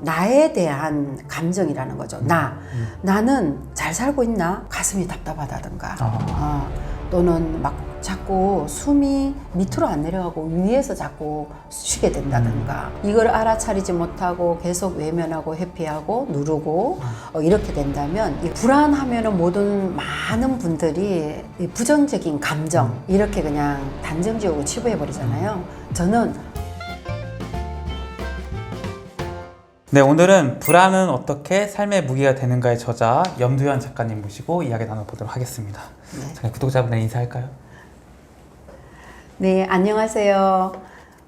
나에 대한 감정이라는 거죠. 나는 잘 살고 있나? 가슴이 답답하다든가 또는 막 자꾸 숨이 밑으로 안 내려가고 위에서 자꾸 쉬게 된다든가 이걸 알아차리지 못하고 계속 외면하고 회피하고 누르고 이렇게 된다면 이 불안하면은 모든 많은 분들이 이 부정적인 감정 이렇게 그냥 단정지어고 치부해 버리잖아요. 저는 네, 오늘은 불안은 어떻게 삶의 무기가 되는가의 저자 염두현 작가님 모시고 이야기 나눠보도록 하겠습니다. 네. 잠깐 구독자분들 인사할까요? 네, 안녕하세요.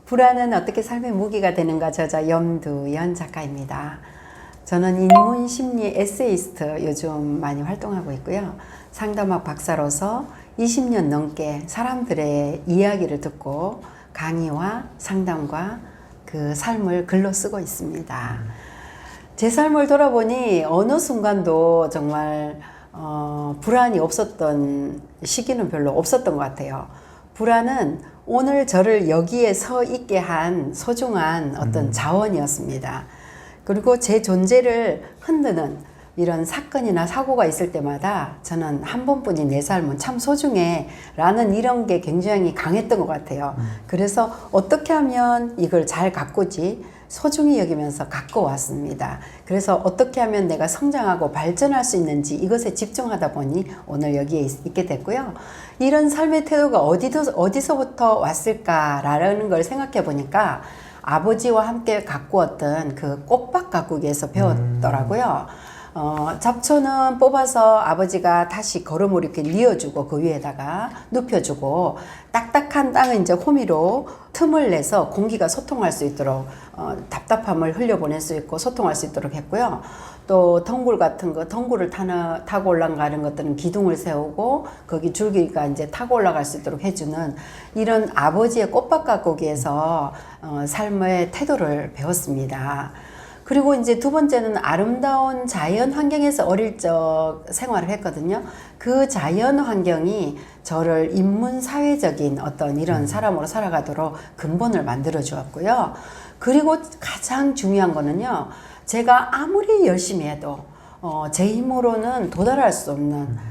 불안은 어떻게 삶의 무기가 되는가 저자 염두현 작가입니다. 저는 인문심리 에세이스트 요즘 많이 활동하고 있고요. 상담학 박사로서 20년 넘게 사람들의 이야기를 듣고 강의와 상담과 그 삶을 글로 쓰고 있습니다. 제 삶을 돌아보니 어느 순간도 정말 불안이 없었던 시기는 별로 없었던 것 같아요. 불안은 오늘 저를 여기에 서 있게 한 소중한 어떤 자원이었습니다. 그리고 제 존재를 흔드는 이런 사건이나 사고가 있을 때마다 저는 한 번뿐인 내 삶은 참 소중해 라는 이런 게 굉장히 강했던 것 같아요. 그래서 어떻게 하면 이걸 잘 가꾸지 소중히 여기면서 갖고 왔습니다. 그래서 어떻게 하면 내가 성장하고 발전할 수 있는지 이것에 집중하다 보니 오늘 여기에 있게 됐고요. 이런 삶의 태도가 어디서부터 왔을까라는 걸 생각해 보니까 아버지와 함께 가꾸었던 그 꽃밭 가꾸기에서 배웠더라고요. 잡초는 뽑아서 아버지가 다시 거름을 이렇게 뉘어주고 그 위에다가 눕혀주고 딱딱한 땅은 이제 호미로 틈을 내서 공기가 소통할 수 있도록 답답함을 흘려보낼 수 있고 소통할 수 있도록 했고요. 또 덩굴 같은 거, 덩굴을 타고 올라가는 것들은 기둥을 세우고 거기 줄기가 이제 타고 올라갈 수 있도록 해주는 이런 아버지의 꽃밭 가꾸기에서 삶의 태도를 배웠습니다. 그리고 이제 두 번째는 아름다운 자연 환경에서 어릴 적 생활을 했거든요. 그 자연 환경이 저를 인문 사회적인 어떤 이런 사람으로 살아가도록 근본을 만들어 주었고요. 그리고 가장 중요한 거는요. 제가 아무리 열심히 해도 제 힘으로는 도달할 수 없는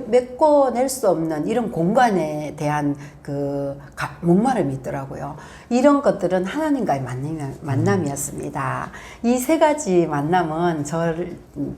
메꿔낼 수 없는 이런 공간에 대한 그 목마름이 있더라고요. 이런 것들은 하나님과의 만남이었습니다. 이 세 가지 만남은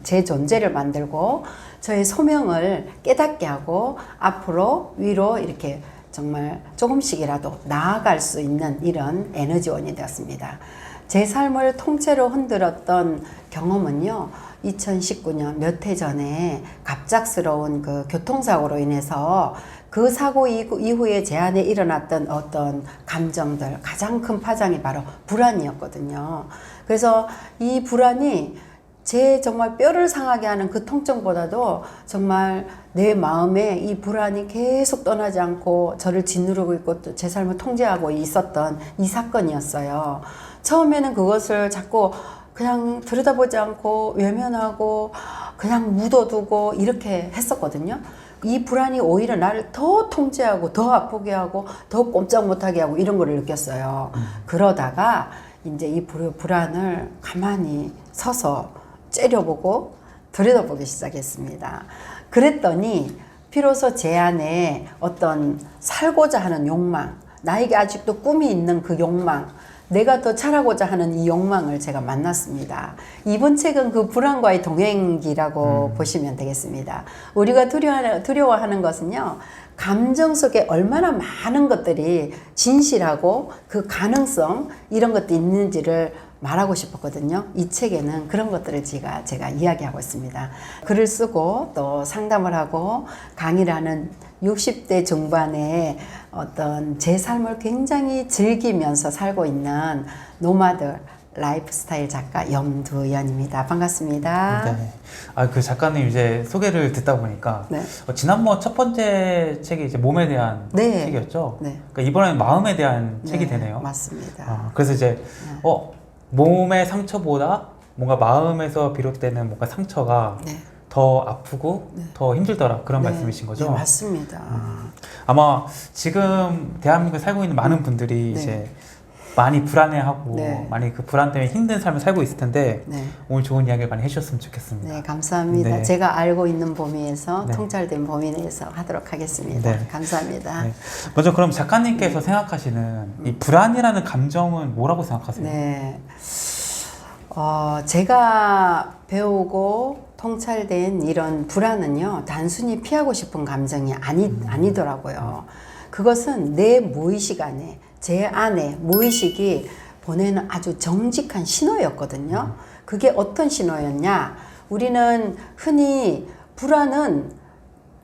제 존재를 만들고 저의 소명을 깨닫게 하고 앞으로 위로 이렇게 정말 조금씩이라도 나아갈 수 있는 이런 에너지원이 되었습니다. 제 삶을 통째로 흔들었던 경험은요. 2019년 몇 해 전에 갑작스러운 그 교통사고로 인해서 그 사고 이후에 제 안에 일어났던 어떤 감정들 가장 큰 파장이 바로 불안이었거든요. 그래서 이 불안이 제 정말 뼈를 상하게 하는 그 통증보다도 정말 내 마음에 이 불안이 계속 떠나지 않고 저를 짓누르고 있고 또 제 삶을 통제하고 있었던 이 사건이었어요. 처음에는 그것을 자꾸 그냥 들여다보지 않고 외면하고 그냥 묻어두고 이렇게 했었거든요. 이 불안이 오히려 나를 더 통제하고 더 아프게 하고 더 꼼짝 못하게 하고 이런 거를 느꼈어요. 그러다가 이제 이 불안을 가만히 서서 째려보고 들여다보기 시작했습니다. 그랬더니 비로소 제 안에 어떤 살고자 하는 욕망, 나에게 아직도 꿈이 있는 그 욕망, 내가 더 잘하고자 하는 이 욕망을 제가 만났습니다. 이번 책은 그 불안과의 동행기라고 보시면 되겠습니다. 우리가 두려워하는 것은요, 감정 속에 얼마나 많은 것들이 진실하고 그 가능성, 이런 것도 있는지를 말하고 싶었거든요. 이 책에는 그런 것들을 제가 이야기하고 있습니다. 글을 쓰고 또 상담을 하고 강의를 하는 60대 중반에 어떤 제 삶을 굉장히 즐기면서 살고 있는 노마드 라이프스타일 작가 염두현입니다. 반갑습니다. 네. 그 작가님 이제 소개를 듣다 보니까 네. 지난번 첫 번째 책이 이제 몸에 대한 네. 책이었죠. 네. 그러니까 이번에는 마음에 대한 책이 되네요. 맞습니다. 그래서 이제 몸의 상처보다 뭔가 마음에서 비롯되는 뭔가 상처가 네. 더 아프고 더 힘들더라 그런 네. 말씀이신 거죠? 네, 맞습니다. 아마 지금 대한민국에 살고 있는 많은 분들이 네. 이제 많이 불안해하고 네. 많이 그 불안 때문에 힘든 삶을 살고 있을 텐데 네. 오늘 좋은 이야기를 많이 해주셨으면 좋겠습니다. 네, 감사합니다. 네. 제가 알고 있는 범위에서 네. 통찰된 범위 내에서 하도록 하겠습니다. 네. 감사합니다. 네. 먼저 그럼 작가님께서 생각하시는 이 불안이라는 감정은 뭐라고 생각하세요? 네. 제가 배우고 통찰된 이런 불안은요, 단순히 피하고 싶은 감정이 아니더라고요. 그것은 내 무의식 안에, 제 안에 무의식이 보내는 아주 정직한 신호였거든요. 그게 어떤 신호였냐? 우리는 흔히 불안은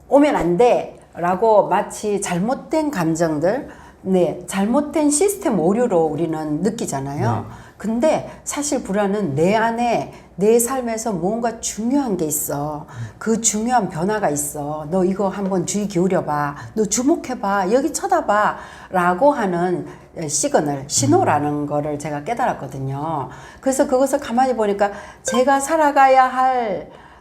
오면 안 돼! 라고 마치 잘못된 감정들, 네, 잘못된 시스템 오류로 우리는 느끼잖아요. 네. 근데 사실 불안은 내 안에 내 삶에서 뭔가 중요한 게 있어. 그 중요한 변화가 있어. 너 이거 한번 주의 기울여봐. 너 주목해봐. 여기 쳐다봐. 라고 하는 시그널, 신호라는 거를 제가 깨달았거든요. 그래서 그것을 가만히 보니까 제가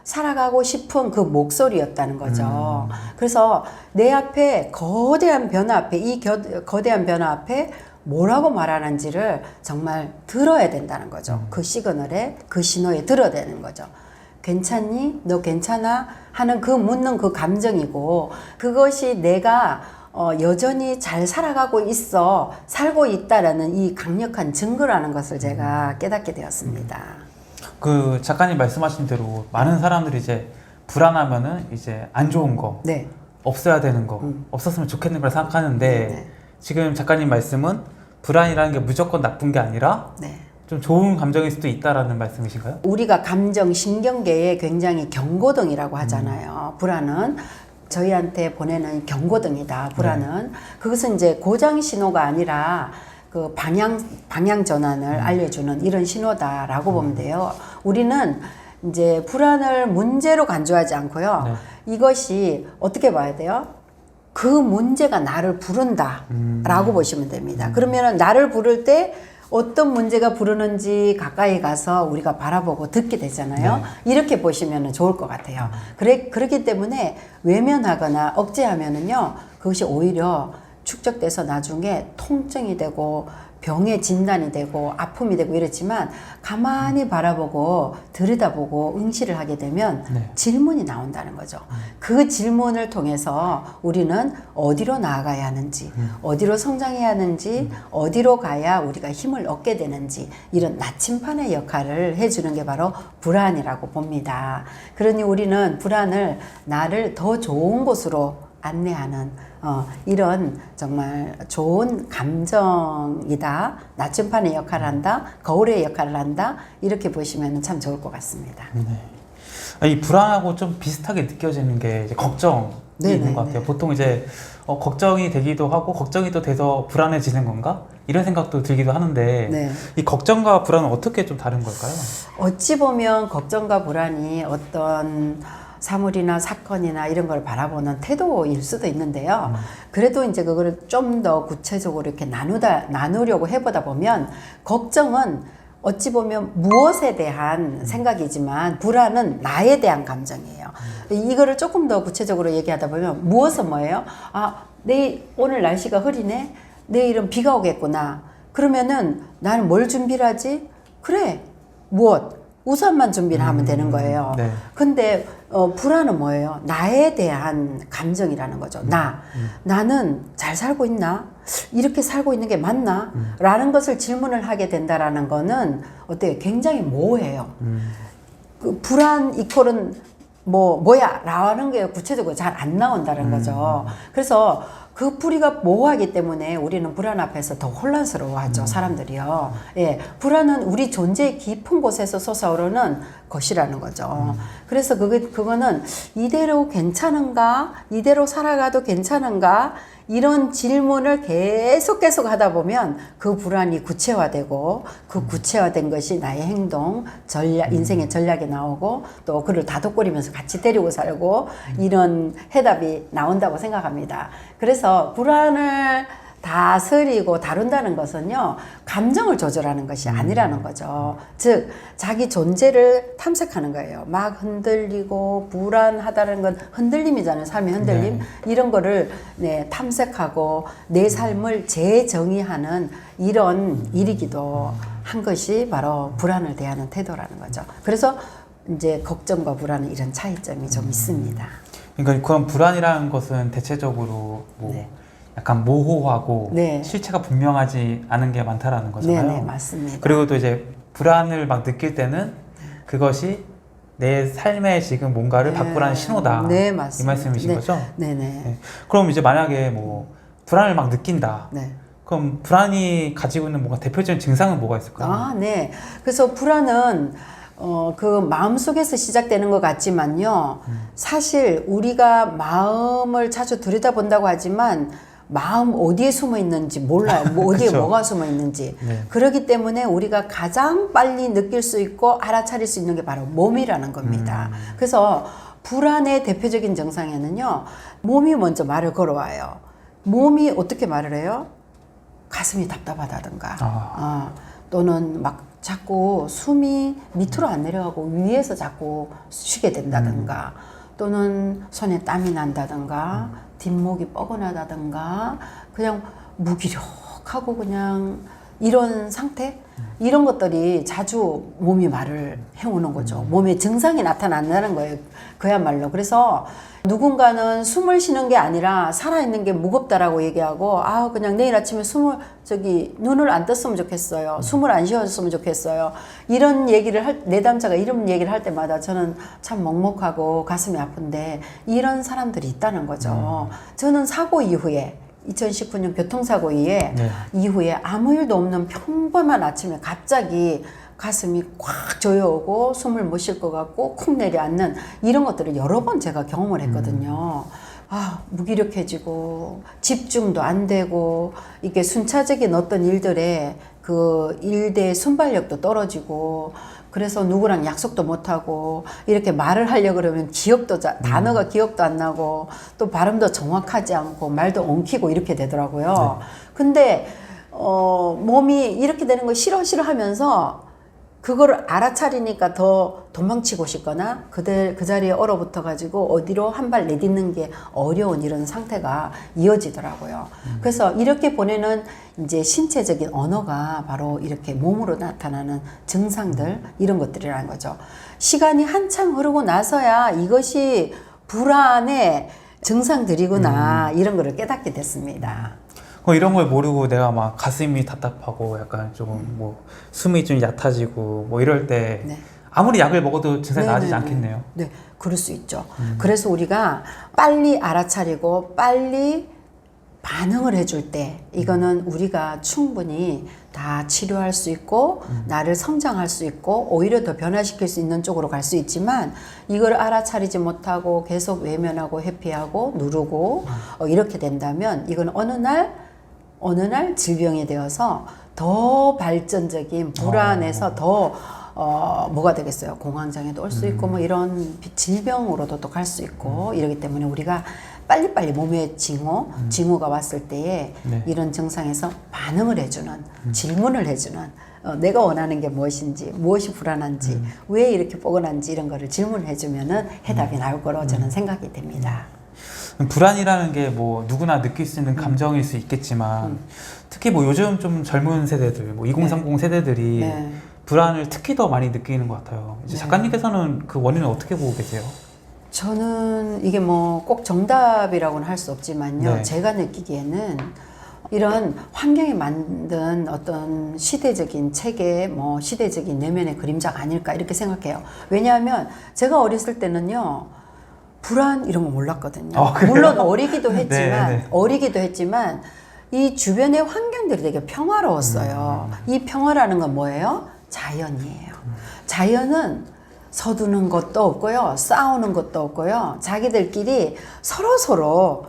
살아가고 싶은 그 목소리였다는 거죠. 그래서 내 앞에 거대한 변화 앞에, 거대한 변화 앞에 뭐라고 말하는지를 정말 들어야 된다는 거죠. 그 시그널에, 그 신호에 들어야 되는 거죠. 괜찮니? 너 괜찮아? 하는 그 묻는 그 감정이고, 그것이 내가 여전히 잘 살고 있다라는 이 강력한 증거라는 것을 제가 깨닫게 되었습니다. 그 작가님 말씀하신 대로 많은 사람들이 이제 불안하면은 이제 안 좋은 거, 네. 없어야 되는 거, 없었으면 좋겠는 걸 생각하는데 네. 지금 작가님 말씀은 불안이라는 게 무조건 나쁜 게 아니라 네. 좀 좋은 감정일 수도 있다라는 말씀이신가요? 우리가 감정, 신경계에 굉장히 경고등이라고 하잖아요. 불안은 저희한테 보내는 경고등이다. 불안은. 그것은 이제 고장 신호가 아니라 그 방향 전환을 알려주는 이런 신호다라고 보면 돼요. 우리는 이제 불안을 문제로 간주하지 않고요. 네. 이것이 어떻게 봐야 돼요? 그 문제가 나를 부른다 라고 보시면 됩니다. 그러면 나를 부를 때 어떤 문제가 부르는지 가까이 가서 우리가 바라보고 듣게 되잖아요. 네. 이렇게 보시면 좋을 것 같아요. 그렇기 때문에 외면하거나 억제하면은요, 그것이 오히려 축적돼서 나중에 통증이 되고 병의 진단이 되고 아픔이 되고 이랬지만 가만히 바라보고 들여다보고 응시를 하게 되면 네. 질문이 나온다는 거죠. 그 질문을 통해서 우리는 어디로 나아가야 하는지, 어디로 성장해야 하는지, 어디로 가야 우리가 힘을 얻게 되는지 이런 나침판의 역할을 해주는 게 바로 불안이라고 봅니다. 그러니 우리는 불안을 나를 더 좋은 곳으로 안내하는 이런 정말 좋은 감정이다. 나침판의 역할을 한다. 거울의 역할을 한다. 이렇게 보시면 참 좋을 것 같습니다. 네. 이 불안하고 좀 비슷하게 느껴지는 게 이제 걱정이 네네, 있는 것 같아요. 보통 이제 걱정이 되기도 하고 걱정이 또 돼서 불안해지는 건가? 이런 생각도 들기도 하는데 네. 이 걱정과 불안은 어떻게 좀 다른 걸까요? 어찌 보면 걱정과 불안이 어떤 사물이나 사건이나 이런 걸 바라보는 태도일 수도 있는데요. 그래도 이제 그거를 좀 더 구체적으로 이렇게 나누려고 해보다 보면 걱정은 어찌 보면 무엇에 대한 생각이지만 불안은 나에 대한 감정이에요. 이거를 조금 더 구체적으로 얘기하다 보면 무엇은 뭐예요? 오늘 날씨가 흐리네? 내일은 비가 오겠구나. 그러면은 나는 뭘 준비를 하지? 그래, 무엇? 우산만 준비를 하면 되는 거예요. 네. 근데 불안은 뭐예요? 나에 대한 감정이라는 거죠. 나는 잘 살고 있나? 이렇게 살고 있는 게 맞나? 라는 것을 질문을 하게 된다라는 거는 어때요? 굉장히 모호해요. 그 불안 이퀄은 뭐야? 라는 게 구체적으로 잘 안 나온다는 거죠. 그래서 그 뿌리가 모호하기 때문에 우리는 불안 앞에서 더 혼란스러워하죠, 사람들이요. 예, 불안은 우리 존재의 깊은 곳에서 솟아오르는 것이라는 거죠. 그래서 그거는 이대로 괜찮은가? 이대로 살아가도 괜찮은가? 이런 질문을 계속 하다 보면 그 불안이 구체화되고 그 구체화된 것이 나의 행동, 인생의 전략에 나오고 또 그를 다독거리면서 같이 데리고 살고 이런 해답이 나온다고 생각합니다. 그래서 불안을 다스리고 다룬다는 것은요, 감정을 조절하는 것이 아니라는 거죠. 즉, 자기 존재를 탐색하는 거예요. 막 흔들리고 불안하다는 건 흔들림이잖아요. 삶의 흔들림. 이런 거를 네, 탐색하고 내 삶을 재정의하는 이런 일이기도 한 것이 바로 불안을 대하는 태도라는 거죠. 그래서 이제 걱정과 불안은 이런 차이점이 좀 있습니다. 그러니까 그런 불안이라는 것은 대체적으로 뭐 네. 약간 모호하고 네. 실체가 분명하지 않은 게 많다라는 거잖아요. 네네, 맞습니다. 그리고 또 이제 불안을 막 느낄 때는 그것이 내 삶에 지금 뭔가를 네. 바꾸라는 신호다. 네, 이 맞습니다. 말씀이신 네. 거죠? 네네. 네. 그럼 이제 만약에 뭐 불안을 막 느낀다. 네. 그럼 불안이 가지고 있는 뭔가 대표적인 증상은 뭐가 있을까요? 아, 네. 그래서 불안은 그 마음속에서 시작되는 것 같지만요. 사실 우리가 마음을 자주 들여다본다고 하지만 마음 어디에 숨어 있는지 몰라요. 뭐 어디에 그쵸. 뭐가 숨어 있는지. 네. 그렇기 때문에 우리가 가장 빨리 느낄 수 있고 알아차릴 수 있는 게 바로 몸이라는 겁니다. 그래서 불안의 대표적인 증상에는요. 몸이 먼저 말을 걸어와요. 몸이 어떻게 말을 해요? 가슴이 답답하다든가 또는 막 자꾸 숨이 밑으로 안 내려가고 위에서 자꾸 쉬게 된다든가 또는 손에 땀이 난다든가 뒷목이 뻐근하다든가 그냥 무기력하고 그냥 이런 상태? 이런 것들이 자주 몸이 말을 해오는 거죠. 몸에 증상이 나타난다는 거예요. 그야말로. 그래서 누군가는 숨을 쉬는 게 아니라 살아있는 게 무겁다라고 얘기하고 그냥 내일 아침에 눈을 안 떴으면 좋겠어요. 숨을 안 쉬었으면 좋겠어요. 이런 얘기를 내담자가 이런 얘기를 할 때마다 저는 참 먹먹하고 가슴이 아픈데 이런 사람들이 있다는 거죠. 저는 사고 이후에 2019년 교통사고 이후에 아무 일도 없는 평범한 아침에 갑자기 가슴이 꽉 조여오고 숨을 못 쉴 것 같고 쿵 내려앉는 이런 것들을 여러 번 제가 경험을 했거든요. 무기력해지고 집중도 안 되고 이게 순차적인 어떤 일들에 그 일대의 순발력도 떨어지고 그래서 누구랑 약속도 못하고 이렇게 말을 하려고 그러면 단어가 기억도 안 나고 또 발음도 정확하지 않고 말도 엉키고 이렇게 되더라고요. 근데 몸이 이렇게 되는 거 싫어 하면서 그거를 알아차리니까 더 도망치고 싶거나 그 자리에 얼어붙어 가지고 어디로 한 발 내딛는 게 어려운 이런 상태가 이어지더라고요. 그래서 이렇게 보내는 이제 신체적인 언어가 바로 이렇게 몸으로 나타나는 증상들 이런 것들이라는 거죠. 시간이 한참 흐르고 나서야 이것이 불안의 증상들이구나 이런 거를 깨닫게 됐습니다. 이런 걸 모르고 내가 막 가슴이 답답하고 약간 조금 뭐 숨이 좀 얕아지고 뭐 이럴 때 아무리 약을 먹어도 증상이 나아지지 않겠네요. 네, 그럴 수 있죠. 그래서 우리가 빨리 알아차리고 빨리 반응을 해줄 때 이거는 우리가 충분히 다 치료할 수 있고 나를 성장할 수 있고 오히려 더 변화시킬 수 있는 쪽으로 갈 수 있지만 이걸 알아차리지 못하고 계속 외면하고 회피하고 누르고 이렇게 된다면 이건 어느 날 질병이 되어서 더 발전적인 불안에서 더 뭐가 되겠어요? 공황장애도 올 수 있고 뭐 이런 질병으로도 또 갈 수 있고 이러기 때문에 우리가 빨리빨리 몸에 징후가 왔을 때에 이런 증상에서 반응을 해주는 질문을 해주는 내가 원하는 게 무엇인지 무엇이 불안한지 왜 이렇게 뻐근한지 이런 거를 질문해주면은 해답이 나올 거로 저는 생각이 됩니다. 불안이라는 게 뭐 누구나 느낄 수 있는 감정일 수 있겠지만 특히 뭐 요즘 좀 젊은 세대들, 뭐 2030 세대들이 불안을 특히 더 많이 느끼는 것 같아요. 이제 작가님께서는 그 원인을 어떻게 보고 계세요? 저는 이게 뭐 꼭 정답이라고는 할 수 없지만요. 제가 느끼기에는 이런 환경이 만든 어떤 시대적인 체계, 뭐 시대적인 내면의 그림자가 아닐까 이렇게 생각해요. 왜냐하면 제가 어렸을 때는요. 불안 이런 거 몰랐거든요. 물론 어리기도 했지만 이 주변의 환경들이 되게 평화로웠어요. 이 평화라는 건 뭐예요? 자연이에요. 자연은 서두는 것도 없고요. 싸우는 것도 없고요. 자기들끼리 서로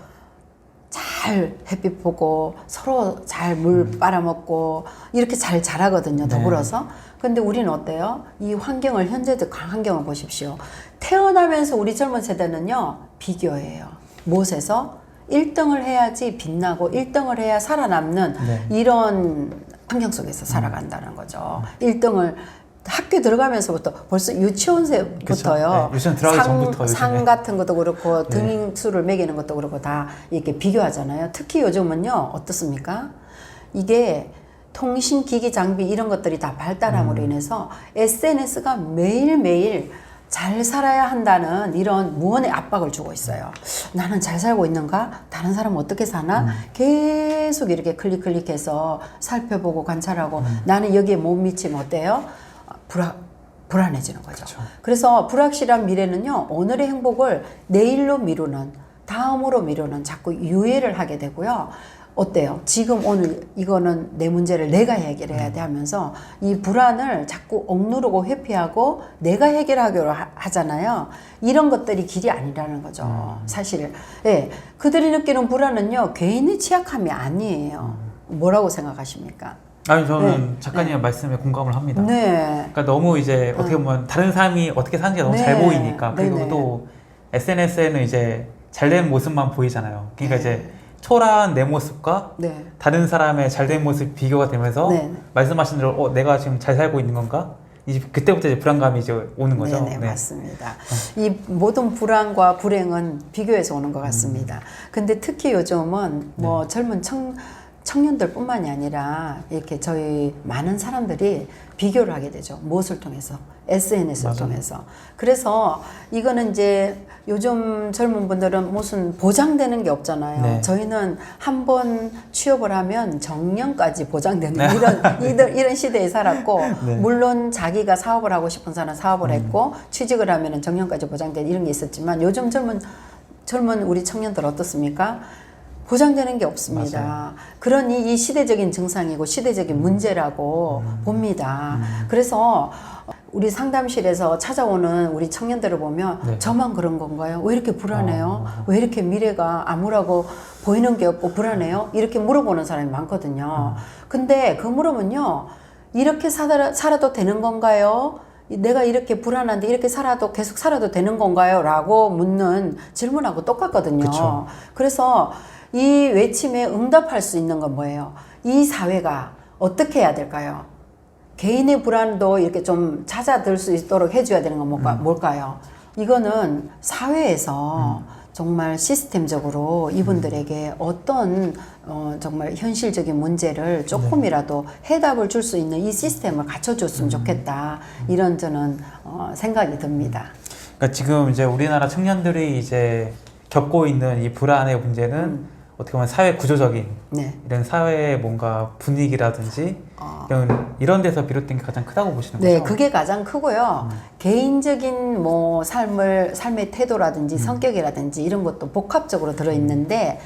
잘 햇빛 보고 서로 잘 물 빨아먹고 이렇게 잘 자라거든요. 더불어서. 근데 우리는 어때요? 이 환경을 현재의 환경을 보십시오. 태어나면서 우리 젊은 세대는요. 비교예요. 무엇에서? 1등을 해야지 빛나고 1등을 해야 살아남는 네. 이런 환경 속에서 살아간다는 거죠. 1등을 학교 들어가면서부터 벌써 유치원생부터요. 네, 유치원 들어가기 전부터 상 요즘에. 같은 것도 그렇고 네. 등수를 매기는 것도 그렇고 다 이렇게 비교하잖아요. 특히 요즘은요. 어떻습니까? 이게 통신기기 장비 이런 것들이 다 발달함으로 인해서 SNS가 매일매일 잘 살아야 한다는 이런 무언의 압박을 주고 있어요. 나는 잘 살고 있는가? 다른 사람은 어떻게 사나? 계속 이렇게 클릭해서 살펴보고 관찰하고 나는 여기에 못 미치면 어때요? 불안해지는 거죠. 그쵸. 그래서 불확실한 미래는요, 오늘의 행복을 내일로 미루는, 다음으로 미루는 자꾸 유예를 하게 되고요. 어때요? 지금 오늘 이거는 내 문제를 내가 해결해야 돼 하면서 이 불안을 자꾸 억누르고 회피하고 내가 해결하기로 하잖아요. 이런 것들이 길이 아니라는 거죠. 사실. 예. 그들이 느끼는 불안은요, 개인의 취약함이 아니에요. 뭐라고 생각하십니까? 아니 저는 작가님 말씀에 공감을 합니다. 네. 그러니까 너무 이제 어떻게 보면 다른 사람이 어떻게 사는지가 너무 네. 잘 보이니까 그리고 네네. 또 SNS에는 이제 잘된 모습만 보이잖아요. 그러니까 네. 이제 초라한 내 모습과 네. 다른 사람의 잘된 모습 비교가 되면서 네. 말씀하신 대로 내가 지금 잘 살고 있는 건가? 이제 그때부터 이제 불안감이 이제 오는 거죠. 네네, 맞습니다. 이 모든 불안과 불행은 비교해서 오는 것 같습니다. 근데 특히 요즘은 뭐 젊은 청년들뿐만이 아니라 이렇게 저희 많은 사람들이 비교를 하게 되죠. 무엇을 통해서? SNS를 맞아요. 통해서. 그래서 이거는 이제 요즘 젊은 분들은 무슨 보장되는 게 없잖아요. 네. 저희는 한 번 취업을 하면 정년까지 보장되는 네. 이런 시대에 살았고, 네. 물론 자기가 사업을 하고 싶은 사람은 사업을 했고, 취직을 하면 정년까지 보장되는 이런 게 있었지만, 요즘 젊은 우리 청년들 어떻습니까? 보장되는 게 없습니다. 맞아요. 그러니 이 시대적인 증상이고 시대적인 문제라고 봅니다. 그래서 우리 상담실에서 찾아오는 우리 청년들을 보면 네. 저만 그런 건가요? 왜 이렇게 불안해요? 왜 이렇게 미래가 암울하고 보이는 게 없고 불안해요? 이렇게 물어보는 사람이 많거든요. 근데 그 물으면요, 이렇게 살아도 되는 건가요? 내가 이렇게 불안한데 이렇게 계속 살아도 되는 건가요? 라고 묻는 질문하고 똑같거든요. 그쵸. 그래서 이 외침에 응답할 수 있는 건 뭐예요? 이 사회가 어떻게 해야 될까요? 개인의 불안도 이렇게 좀 잦아들 수 있도록 해줘야 되는 건 뭘까요? 이거는 사회에서 정말 시스템적으로 이분들에게 어떤 정말 현실적인 문제를 조금이라도 해답을 줄 수 있는 이 시스템을 갖춰줬으면 좋겠다. 이런 저는 생각이 듭니다. 그러니까 지금 이제 우리나라 청년들이 이제 겪고 있는 이 불안의 문제는 어떻게 보면 사회 구조적인 네. 이런 사회의 뭔가 분위기라든지 이런 데서 비롯된 게 가장 크다고 보시는 거죠? 네, 그게 가장 크고요. 개인적인 뭐 삶의 태도라든지 성격이라든지 이런 것도 복합적으로 들어있는데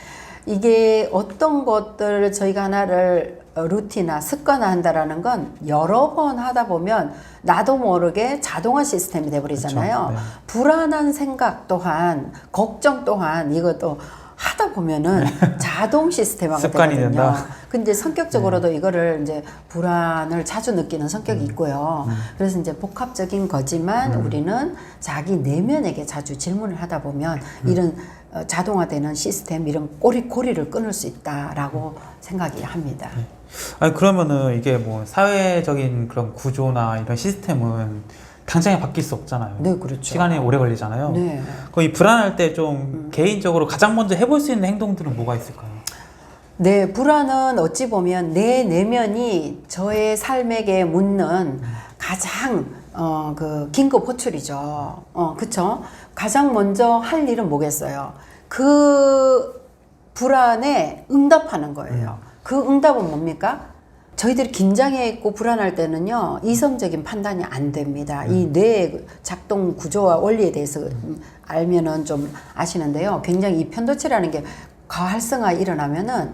이게 어떤 것들을 저희가 하나를 루틴화, 습관화한다라는 건 여러 번 하다 보면 나도 모르게 자동화 시스템이 돼버리잖아요. 그렇죠. 네. 불안한 생각 또한, 걱정 또한 이것도 하다 보면은 자동 시스템화가 습관이 되거든요. 된다. 근데 성격적으로도 이거를 이제 불안을 자주 느끼는 성격이 있고요. 그래서 이제 복합적인 거지만 우리는 자기 내면에게 자주 질문을 하다 보면 이런 자동화되는 시스템, 이런 고리를 끊을 수 있다라고 생각이 합니다. 아니 그러면은 이게 뭐 사회적인 그런 구조나 이런 시스템은 당장에 바뀔 수 없잖아요. 네, 그렇죠. 시간이 오래 걸리잖아요. 네. 그럼 이 불안할 때 좀 개인적으로 가장 먼저 해볼 수 있는 행동들은 뭐가 있을까요? 네, 불안은 어찌 보면 내 내면이 저의 삶에게 묻는 가장 그 긴급 호출이죠. 그쵸? 가장 먼저 할 일은 뭐겠어요? 그 불안에 응답하는 거예요. 그 응답은 뭡니까? 저희들이 긴장해 있고 불안할 때는요, 이성적인 판단이 안 됩니다. 이 뇌의 작동 구조와 원리에 대해서 알면은 좀 아시는데요. 굉장히 이 편도체라는 게 과활성화 일어나면은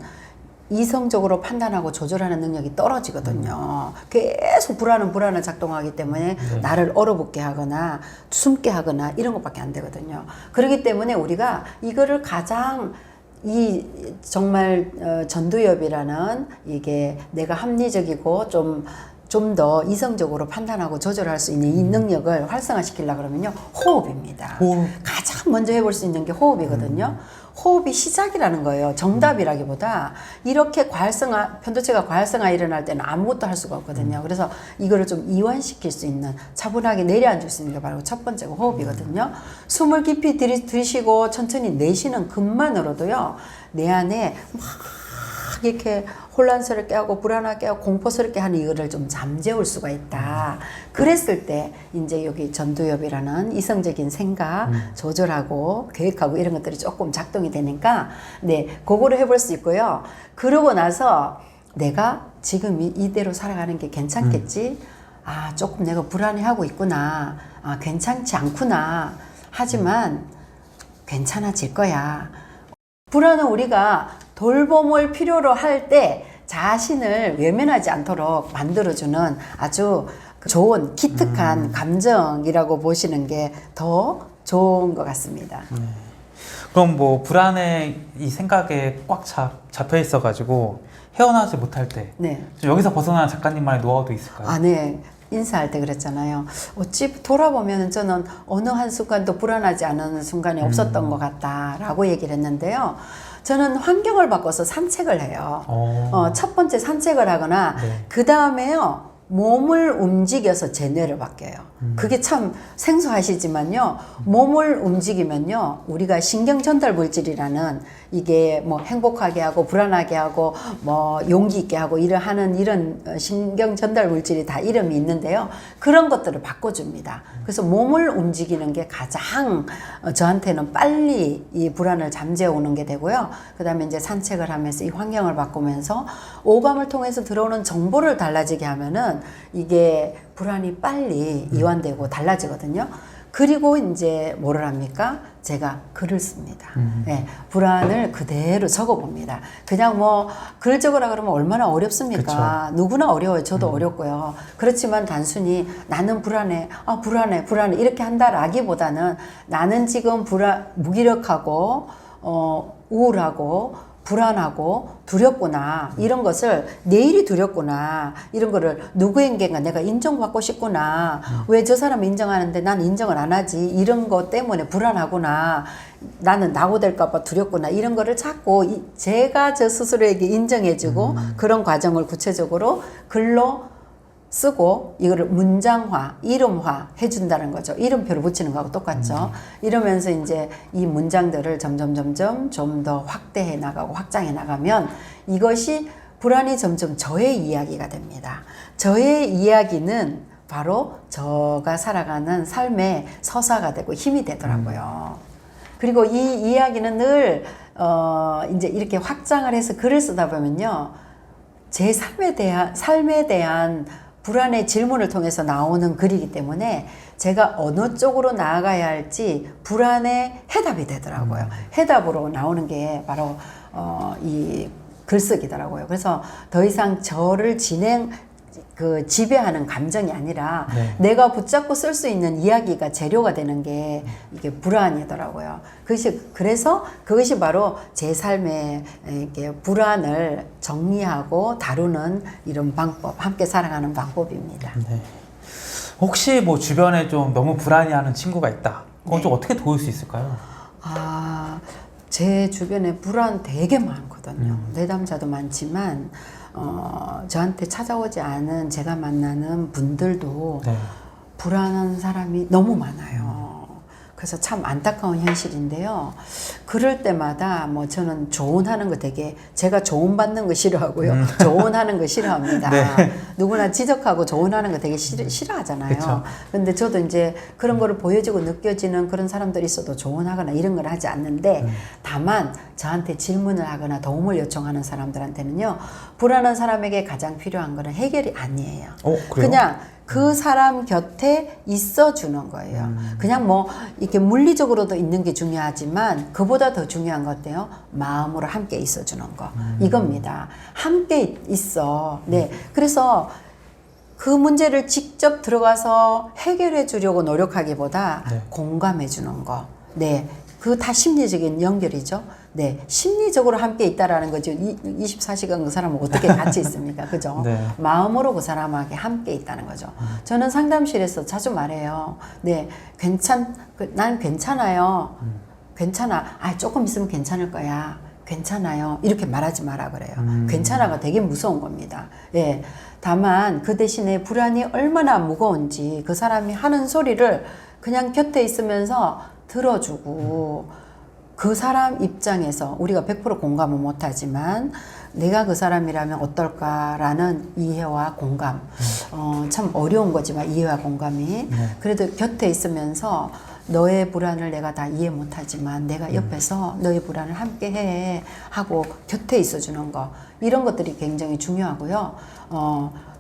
이성적으로 판단하고 조절하는 능력이 떨어지거든요. 계속 불안을 작동하기 때문에 나를 얼어붙게 하거나 숨게 하거나 이런 것밖에 안 되거든요. 그렇기 때문에 우리가 이거를 가장 이 정말 전두엽이라는 이게 내가 합리적이고 좀 더 이성적으로 판단하고 조절할 수 있는 이 능력을 활성화시키려고 그러면요, 호흡입니다. 호흡. 가장 먼저 해볼 수 있는 게 호흡이거든요. 호흡이 시작이라는 거예요. 정답이라기보다 이렇게 편도체가 과활성화 일어날 때는 아무것도 할 수가 없거든요. 그래서 이거를 좀 이완시킬 수 있는, 차분하게 내려앉을 수 있는 게 바로 첫 번째가 호흡이거든요. 숨을 깊이 들이쉬고 천천히 내쉬는 것만으로도요, 내 안에 막 이렇게 혼란스럽게 하고 불안하게 하고 공포스럽게 하는 이거를 좀 잠재울 수가 있다. 그랬을 때 이제 여기 전두엽이라는 이성적인 생각 조절하고 계획하고 이런 것들이 조금 작동이 되니까 네, 그거를 해볼 수 있고요. 그러고 나서 내가 지금 이대로 살아가는 게 괜찮겠지? 아, 조금 내가 불안해하고 있구나. 아, 괜찮지 않구나. 하지만 괜찮아질 거야. 불안은 우리가 돌봄을 필요로 할 때 자신을 외면하지 않도록 만들어주는 아주 좋은 기특한 감정이라고 보시는 게 더 좋은 것 같습니다. 그럼 뭐 불안의 이 생각에 꽉 잡혀 있어가지고 헤어나지 못할 때 네. 좀 여기서 벗어나는 작가님만의 노하우도 있을까요? 아, 네. 인사할 때 그랬잖아요. 어찌 돌아보면 저는 어느 한순간도 불안하지 않은 순간이 없었던 것 같다라고 얘기를 했는데요. 저는 환경을 바꿔서 산책을 해요. 첫 번째 산책을 하거나 네. 그 다음에요. 몸을 움직여서 제 뇌를 바뀌어요. 그게 참 생소하시지만요. 몸을 움직이면요. 우리가 신경 전달 물질이라는 이게 뭐 행복하게 하고 불안하게 하고 뭐 용기 있게 하고 이런 신경 전달 물질이 다 이름이 있는데요. 그런 것들을 바꿔줍니다. 그래서 몸을 움직이는 게 가장 저한테는 빨리 이 불안을 잠재우는 게 되고요. 그 다음에 이제 산책을 하면서 이 환경을 바꾸면서 오감을 통해서 들어오는 정보를 달라지게 하면은 이게 불안이 빨리 이완되고 달라지거든요. 그리고 이제 뭐를 합니까? 제가 글을 씁니다. 네, 불안을 그대로 적어봅니다. 그냥 뭐 글 적으라 그러면 얼마나 어렵습니까? 그쵸. 누구나 어려워요. 저도 어렵고요. 그렇지만 단순히 나는 불안해, 불안해 이렇게 한다라기보다는 나는 지금 무기력하고 우울하고 불안하고 두렵구나, 이런 것을 내일이 두렵구나, 이런 거를 누구에게가 내가 인정받고 싶구나, 왜 저 사람 인정하는데 난 인정을 안 하지, 이런 것 때문에 불안하구나, 나는 낙오될까봐 두렵구나, 이런 거를 자꾸 제가 저 스스로에게 인정해주고 그런 과정을 구체적으로 글로 쓰고 이거를 문장화, 이름화 해준다는 거죠. 이름표를 붙이는 거하고 똑같죠. 이러면서 이제 이 문장들을 점점 좀 더 확대해 나가고 확장해 나가면 이것이 불안이 점점 저의 이야기가 됩니다. 저의 이야기는 바로 제가 살아가는 삶의 서사가 되고 힘이 되더라고요. 그리고 이 이야기는 늘 이제 이렇게 확장을 해서 글을 쓰다 보면요, 제 삶에 대한 불안의 질문을 통해서 나오는 글이기 때문에 제가 어느 쪽으로 나아가야 할지 불안의 해답이 되더라고요. 해답으로 나오는 게 바로 이 글쓰기더라고요. 그래서 더 이상 저를 지배하는 감정이 아니라 네. 내가 붙잡고 쓸 수 있는 이야기가 재료가 되는 게 이게 불안이더라고요. 그래서 그것이 바로 제 삶의 이렇게 불안을 정리하고 다루는 이런 방법, 함께 살아가는 방법입니다. 네. 혹시 뭐 주변에 좀 너무 불안해하는 친구가 있다. 그건 좀 어떻게 도울 수 있을까요? 제 주변에 불안 되게 많거든요. 내담자도 많지만 저한테 찾아오지 않은 제가 만나는 분들도 네. 불안한 사람이 너무 많아요. 그래서 참 안타까운 현실인데요. 그럴 때마다 뭐 저는 조언하는 거 제가 조언받는 거 싫어하고요. 조언하는 거 싫어합니다. 네. 누구나 지적하고 조언하는 거 되게 싫어하잖아요. 그쵸. 근데 저도 이제 그런 거를 보여지고 느껴지는 그런 사람들이 있어도 조언하거나 이런 걸 하지 않는데 다만 저한테 질문을 하거나 도움을 요청하는 사람들한테는요, 불안한 사람에게 가장 필요한 거는 해결이 아니에요. 그래요? 그냥 그 사람 곁에 있어 주는 거예요. 그냥 뭐 이렇게 물리적으로도 있는 게 중요하지만 그보다 더 중요한 것 같아요. 마음으로 함께 있어 주는 거. 이겁니다. 함께 있어. 네. 그래서 그 문제를 직접 들어가서 해결해 주려고 노력하기보다 네. 공감해 주는 거. 네. 그 다 심리적인 연결이죠. 네. 심리적으로 함께 있다라는 거죠. 24시간 그 사람은 어떻게 같이 있습니까? 그죠? 네. 마음으로 그 사람에게 함께 있다는 거죠. 저는 상담실에서 자주 말해요. 네. 난 괜찮아요. 괜찮아. 아, 조금 있으면 괜찮을 거야. 괜찮아요. 이렇게 말하지 마라 그래요. 괜찮아가 되게 무서운 겁니다. 예. 다만 그 대신에 불안이 얼마나 무거운지 그 사람이 하는 소리를 그냥 곁에 있으면서 들어주고 그 사람 입장에서 우리가 100% 공감은 못하지만 내가 그 사람이라면 어떨까라는 이해와 공감. 참 어려운 거지만 이해와 공감이. 그래도 곁에 있으면서 너의 불안을 내가 다 이해 못하지만 내가 옆에서 너의 불안을 함께 해 하고 곁에 있어주는 거. 이런 것들이 굉장히 중요하고요.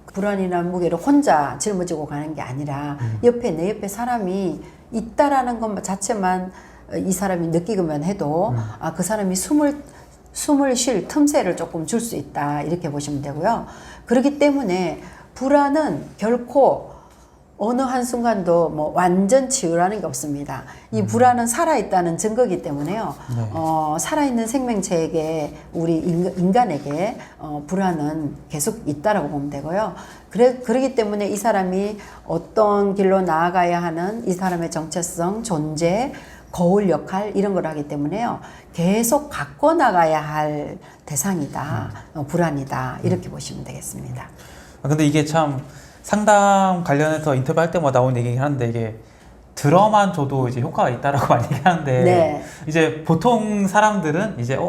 불안이나 무게를 혼자 짊어지고 가는 게 아니라 옆에 내 옆에 사람이 있다라는 것 자체만 이 사람이 느끼기만 해도 아, 그 사람이 숨을 쉴 틈새를 조금 줄 수 있다 이렇게 보시면 되고요. 그렇기 때문에 불안은 결코 어느 한순간도 뭐 완전 치유라는 게 없습니다. 이 불안은 살아있다는 증거이기 때문에요. 네. 살아있는 생명체에게 우리 인간에게 불안은 계속 있다라고 보면 되고요. 그렇기 때문에 이 사람이 어떤 길로 나아가야 하는 이 사람의 정체성, 존재, 거울 역할 이런 걸 하기 때문에요. 계속 갖고 나가야 할 대상이다. 불안이다. 이렇게 보시면 되겠습니다. 근데 이게 참 상담 관련해서 인터뷰할 때마다 나온 얘기긴 한데 이게 들어만 줘도 이제 효과가 있다라고 많이 얘기하는데 네. 이제 보통 사람들은 이제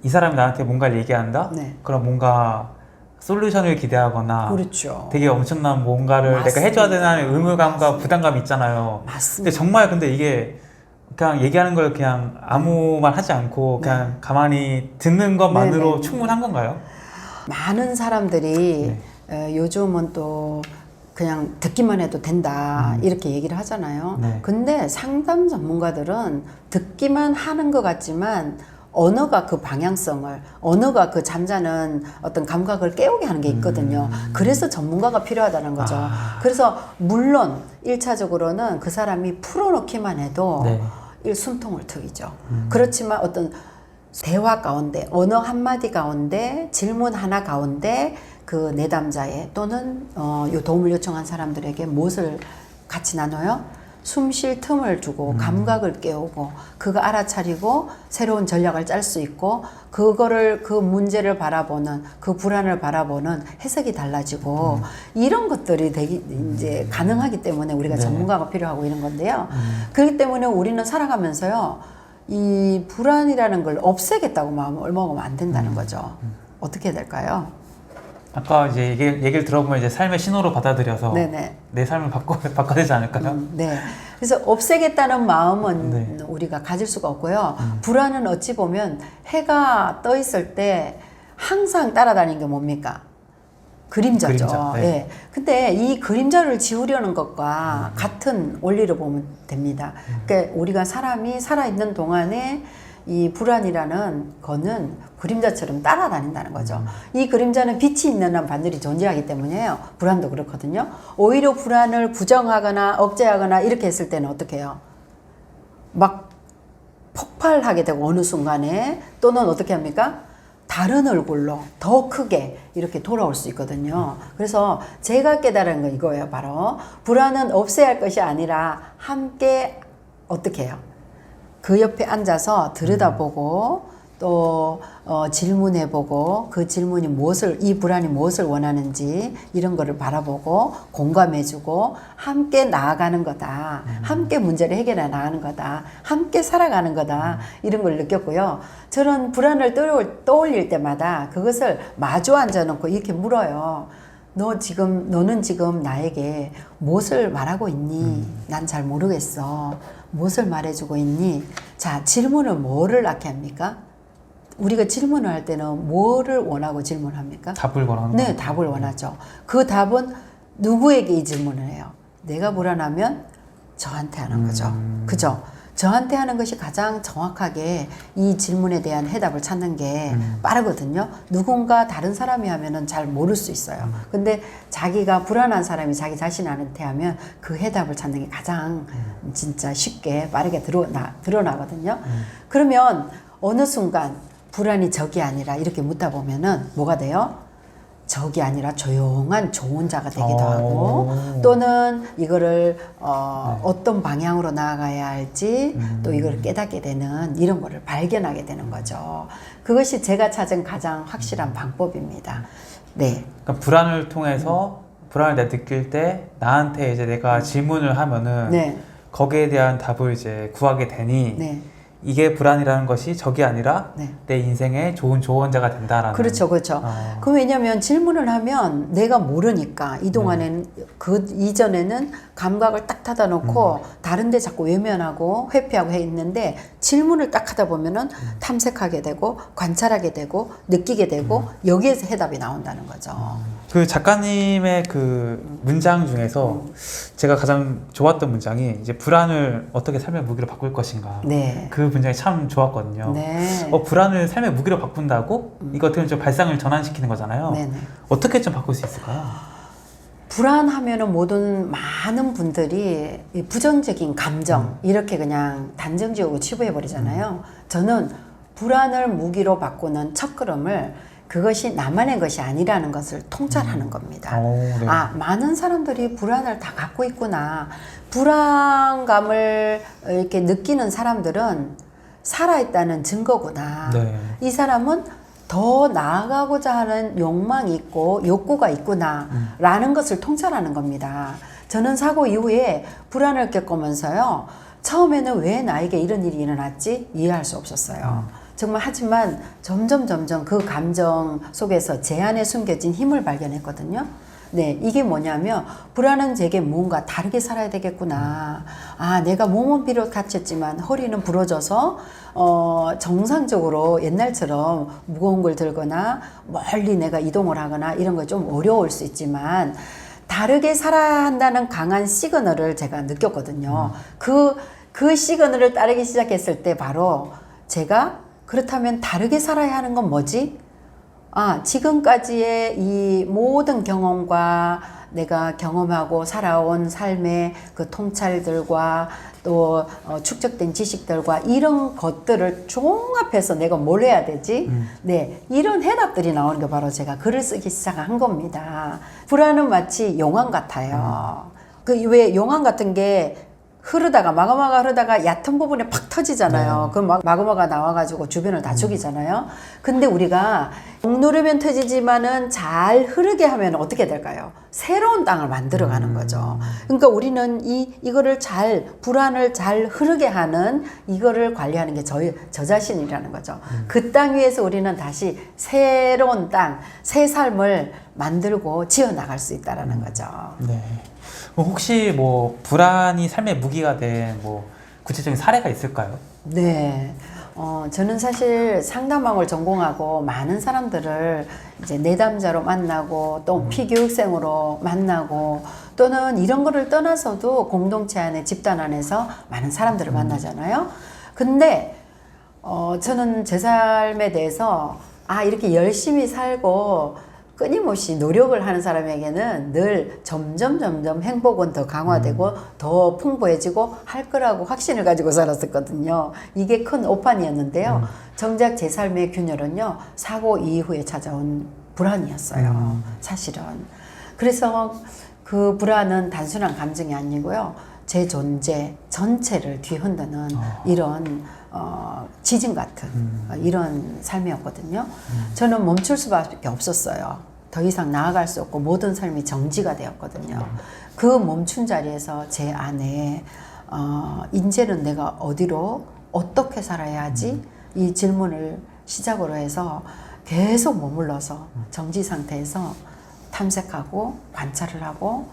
이 사람이 나한테 뭔가를 얘기한다? 네. 그럼 뭔가 솔루션을 기대하거나 그렇죠. 되게 엄청난 뭔가를 맞습니다. 내가 해줘야 되는 의무감과 맞습니다. 부담감이 있잖아요. 맞습니다. 근데 정말 근데 이게 그냥 얘기하는 걸 그냥 아무 말 하지 않고 그냥 가만히 듣는 것만으로 네네. 충분한 건가요? 많은 사람들이 요즘은 또 그냥 듣기만 해도 된다 이렇게 얘기를 하잖아요. 네. 근데 상담 전문가들은 듣기만 하는 것 같지만 언어가 그 방향성을, 언어가 그 잠자는 어떤 감각을 깨우게 하는 게 있거든요. 그래서 전문가가 필요하다는 거죠. 그래서 물론 1차적으로는 그 사람이 풀어놓기만 해도 네. 숨통을 트이죠. 그렇지만 어떤 대화 가운데, 언어 한마디 가운데, 질문 하나 가운데 그 내담자의 또는 요 도움을 요청한 사람들에게 무엇을 같이 나눠요? 숨 쉴 틈을 주고 감각을 깨우고 그거 알아차리고 새로운 전략을 짤 수 있고 그거를 그 문제를 바라보는 그 불안을 바라보는 해석이 달라지고 이런 것들이 되게 이제 가능하기 때문에 우리가 전문가가 필요하고 이런 건데요. 그렇기 때문에 우리는 살아가면서요 이 불안이라는 걸 없애겠다고 마음을 먹으면 안 된다는 거죠. 어떻게 해야 될까요? 아까 이제 얘기를 들어보면 이제 삶의 신호로 받아들여서 네네. 내 삶을 바꿔야 되지 않을까요? 네. 그래서 없애겠다는 마음은 네. 우리가 가질 수가 없고요. 불안은 어찌 보면 해가 떠 있을 때 항상 따라다니는 게 뭡니까? 그림자죠. 그림자, 네. 예. 근데 이 그림자를 지우려는 것과 같은 원리로 보면 됩니다. 그러니까 우리가 사람이 살아있는 동안에 이 불안이라는 거는 그림자처럼 따라다닌다는 거죠. 이 그림자는 빛이 있는 한 반드시 존재하기 때문에요. 불안도 그렇거든요. 오히려 불안을 부정하거나 억제하거나 이렇게 했을 때는 어떻게 해요? 막 폭발하게 되고 어느 순간에 또는 어떻게 합니까? 다른 얼굴로 더 크게 이렇게 돌아올 수 있거든요. 그래서 제가 깨달은 건 이거예요. 바로 불안은 없애야 할 것이 아니라 함께 어떻게 해요? 그 옆에 앉아서 들여다보고 또 질문해보고 그 질문이 이 불안이 무엇을 원하는지 이런 거를 바라보고 공감해주고 함께 나아가는 거다. 함께 문제를 해결해 나가는 거다. 함께 살아가는 거다. 이런 걸 느꼈고요. 저는 불안을 떠올릴 때마다 그것을 마주 앉아놓고 이렇게 물어요. 너는 지금 나에게 무엇을 말하고 있니? 난 잘 모르겠어. 무엇을 말해주고 있니? 자, 질문을 뭐를 낳게 합니까? 우리가 질문을 할 때는 뭐를 원하고 질문합니까? 답을 원하는 네, 거예요. 답을 원하죠. 그 답은 누구에게 이 질문을 해요? 내가 불안하면 저한테 하는 거죠. 그죠? 저한테 하는 것이 가장 정확하게 이 질문에 대한 해답을 찾는 게 빠르거든요. 누군가 다른 사람이 하면은 잘 모를 수 있어요. 근데 자기가 불안한 사람이 자기 자신한테 하면 그 해답을 찾는 게 가장 진짜 쉽게 빠르게 드러나거든요. 그러면 어느 순간 불안이 적이 아니라 이렇게 묻다 보면은 뭐가 돼요? 적이 아니라 조용한 좋은 자가 되기도 하고, 또는 이거를 어떤 방향으로 나아가야 할지 또 이걸 깨닫게 되는 이런 거를 발견하게 되는 거죠. 그것이 제가 찾은 가장 확실한 방법입니다. 네. 그러니까 불안을 통해서 불안을 내가 느낄 때 나한테 이제 내가 질문을 하면은 네. 거기에 대한 답을 이제 구하게 되니 네. 이게 불안이라는 것이 적이 아니라 네. 내 인생의 좋은 조언자가 된다라는. 그렇죠, 그렇죠. 그 왜냐하면 질문을 하면 내가 모르니까 이동안에는 그 이전에는 감각을 딱 닫아 놓고 다른데 자꾸 외면하고 회피하고 해 있는데 질문을 딱 하다 보면은 탐색하게 되고 관찰하게 되고 느끼게 되고 여기에서 해답이 나온다는 거죠. 그 작가님의 그 문장 중에서 제가 가장 좋았던 문장이 이제 불안을 어떻게 삶의 무기로 바꿀 것인가. 네. 그 문장이 참 좋았거든요. 네. 불안을 삶의 무기로 바꾼다고? 이거 어떻게 좀 발상을 전환시키는 거잖아요. 네네. 어떻게 좀 바꿀 수 있을까요? 불안하면은 모든 많은 분들이 이 부정적인 감정 이렇게 그냥 단정지어고 치부해 버리잖아요. 저는 불안을 무기로 바꾸는 첫걸음을 그것이 나만의 것이 아니라는 것을 통찰하는 겁니다. 네. 아, 많은 사람들이 불안을 다 갖고 있구나. 불안감을 이렇게 느끼는 사람들은 살아있다는 증거구나. 네. 이 사람은 더 나아가고자 하는 욕망이 있고 욕구가 있구나 라는 것을 통찰하는 겁니다. 저는 사고 이후에 불안을 겪으면서요, 처음에는 왜 나에게 이런 일이 일어났지 이해할 수 없었어요. 정말. 하지만 점점 그 감정 속에서 제 안에 숨겨진 힘을 발견했거든요. 네, 이게 뭐냐면 불안은 제게 뭔가 다르게 살아야 되겠구나. 아, 내가 몸은 비록 다쳤지만 허리는 부러져서 정상적으로 옛날처럼 무거운 걸 들거나 멀리 내가 이동을 하거나 이런 거 좀 어려울 수 있지만 다르게 살아야 한다는 강한 시그널을 제가 느꼈거든요. 그 시그널을 따르기 시작했을 때 바로 제가 그렇다면 다르게 살아야 하는 건 뭐지? 아, 지금까지의 이 모든 경험과 내가 경험하고 살아온 삶의 그 통찰들과 또 축적된 지식들과 이런 것들을 종합해서 내가 뭘 해야 되지? 네, 이런 해답들이 나오는 게 바로 제가 글을 쓰기 시작한 겁니다. 불안은 마치 용암 같아요. 그 왜 용암 같은 게 흐르다가 마그마가 흐르다가 얕은 부분에 팍 터지잖아요. 그 마그마가 나와가지고 주변을 다 죽이잖아요. 근데 우리가 억누르면 터지지만은 잘 흐르게 하면 어떻게 될까요? 새로운 땅을 만들어가는 거죠. 그러니까 우리는 이거를 불안을 잘 흐르게 하는 이거를 관리하는 게 저 자신이라는 거죠. 그 땅 위에서 우리는 다시 새로운 땅, 새 삶을 만들고 지어 나갈 수 있다라는 거죠. 네. 혹시 뭐 불안이 삶의 무기가 된 뭐 구체적인 사례가 있을까요? 네. 저는 사실 상담학을 전공하고 많은 사람들을 이제 내담자로 만나고 또 피교육생으로 만나고 또는 이런 거를 떠나서도 공동체 안에 집단 안에서 많은 사람들을 만나잖아요. 근데 저는 제 삶에 대해서 이렇게 열심히 살고 끊임없이 노력을 하는 사람에게는 늘 점점 행복은 더 강화되고 더 풍부해지고 할 거라고 확신을 가지고 살았었거든요. 이게 큰 오판이었는데요. 정작 제 삶의 균열은요, 사고 이후에 찾아온 불안이었어요. 사실은. 그래서 그 불안은 단순한 감정이 아니고요, 제 존재 전체를 뒤흔드는 이런 지진 같은 이런 삶이었거든요. 저는 멈출 수밖에 없었어요. 더 이상 나아갈 수 없고 모든 삶이 정지가 되었거든요. 그 멈춘 자리에서 제 안에 이제는 내가 어디로 어떻게 살아야 하지? 이 질문을 시작으로 해서 계속 머물러서 정지 상태에서 탐색하고 관찰을 하고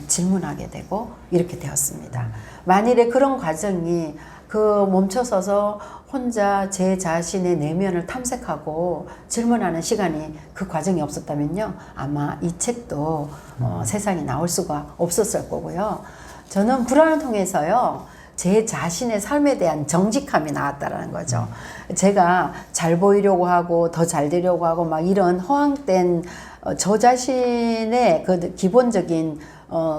질문하게 되고 이렇게 되었습니다. 만일에 그런 과정이 멈춰서서 혼자 제 자신의 내면을 탐색하고 질문하는 시간이 그 과정이 없었다면요, 아마 이 책도 세상에 나올 수가 없었을 거고요. 저는 불안을 통해서요, 제 자신의 삶에 대한 정직함이 나왔다라는 거죠. 제가 잘 보이려고 하고 더 잘 되려고 하고 막 이런 허황된 저 자신의 그 기본적인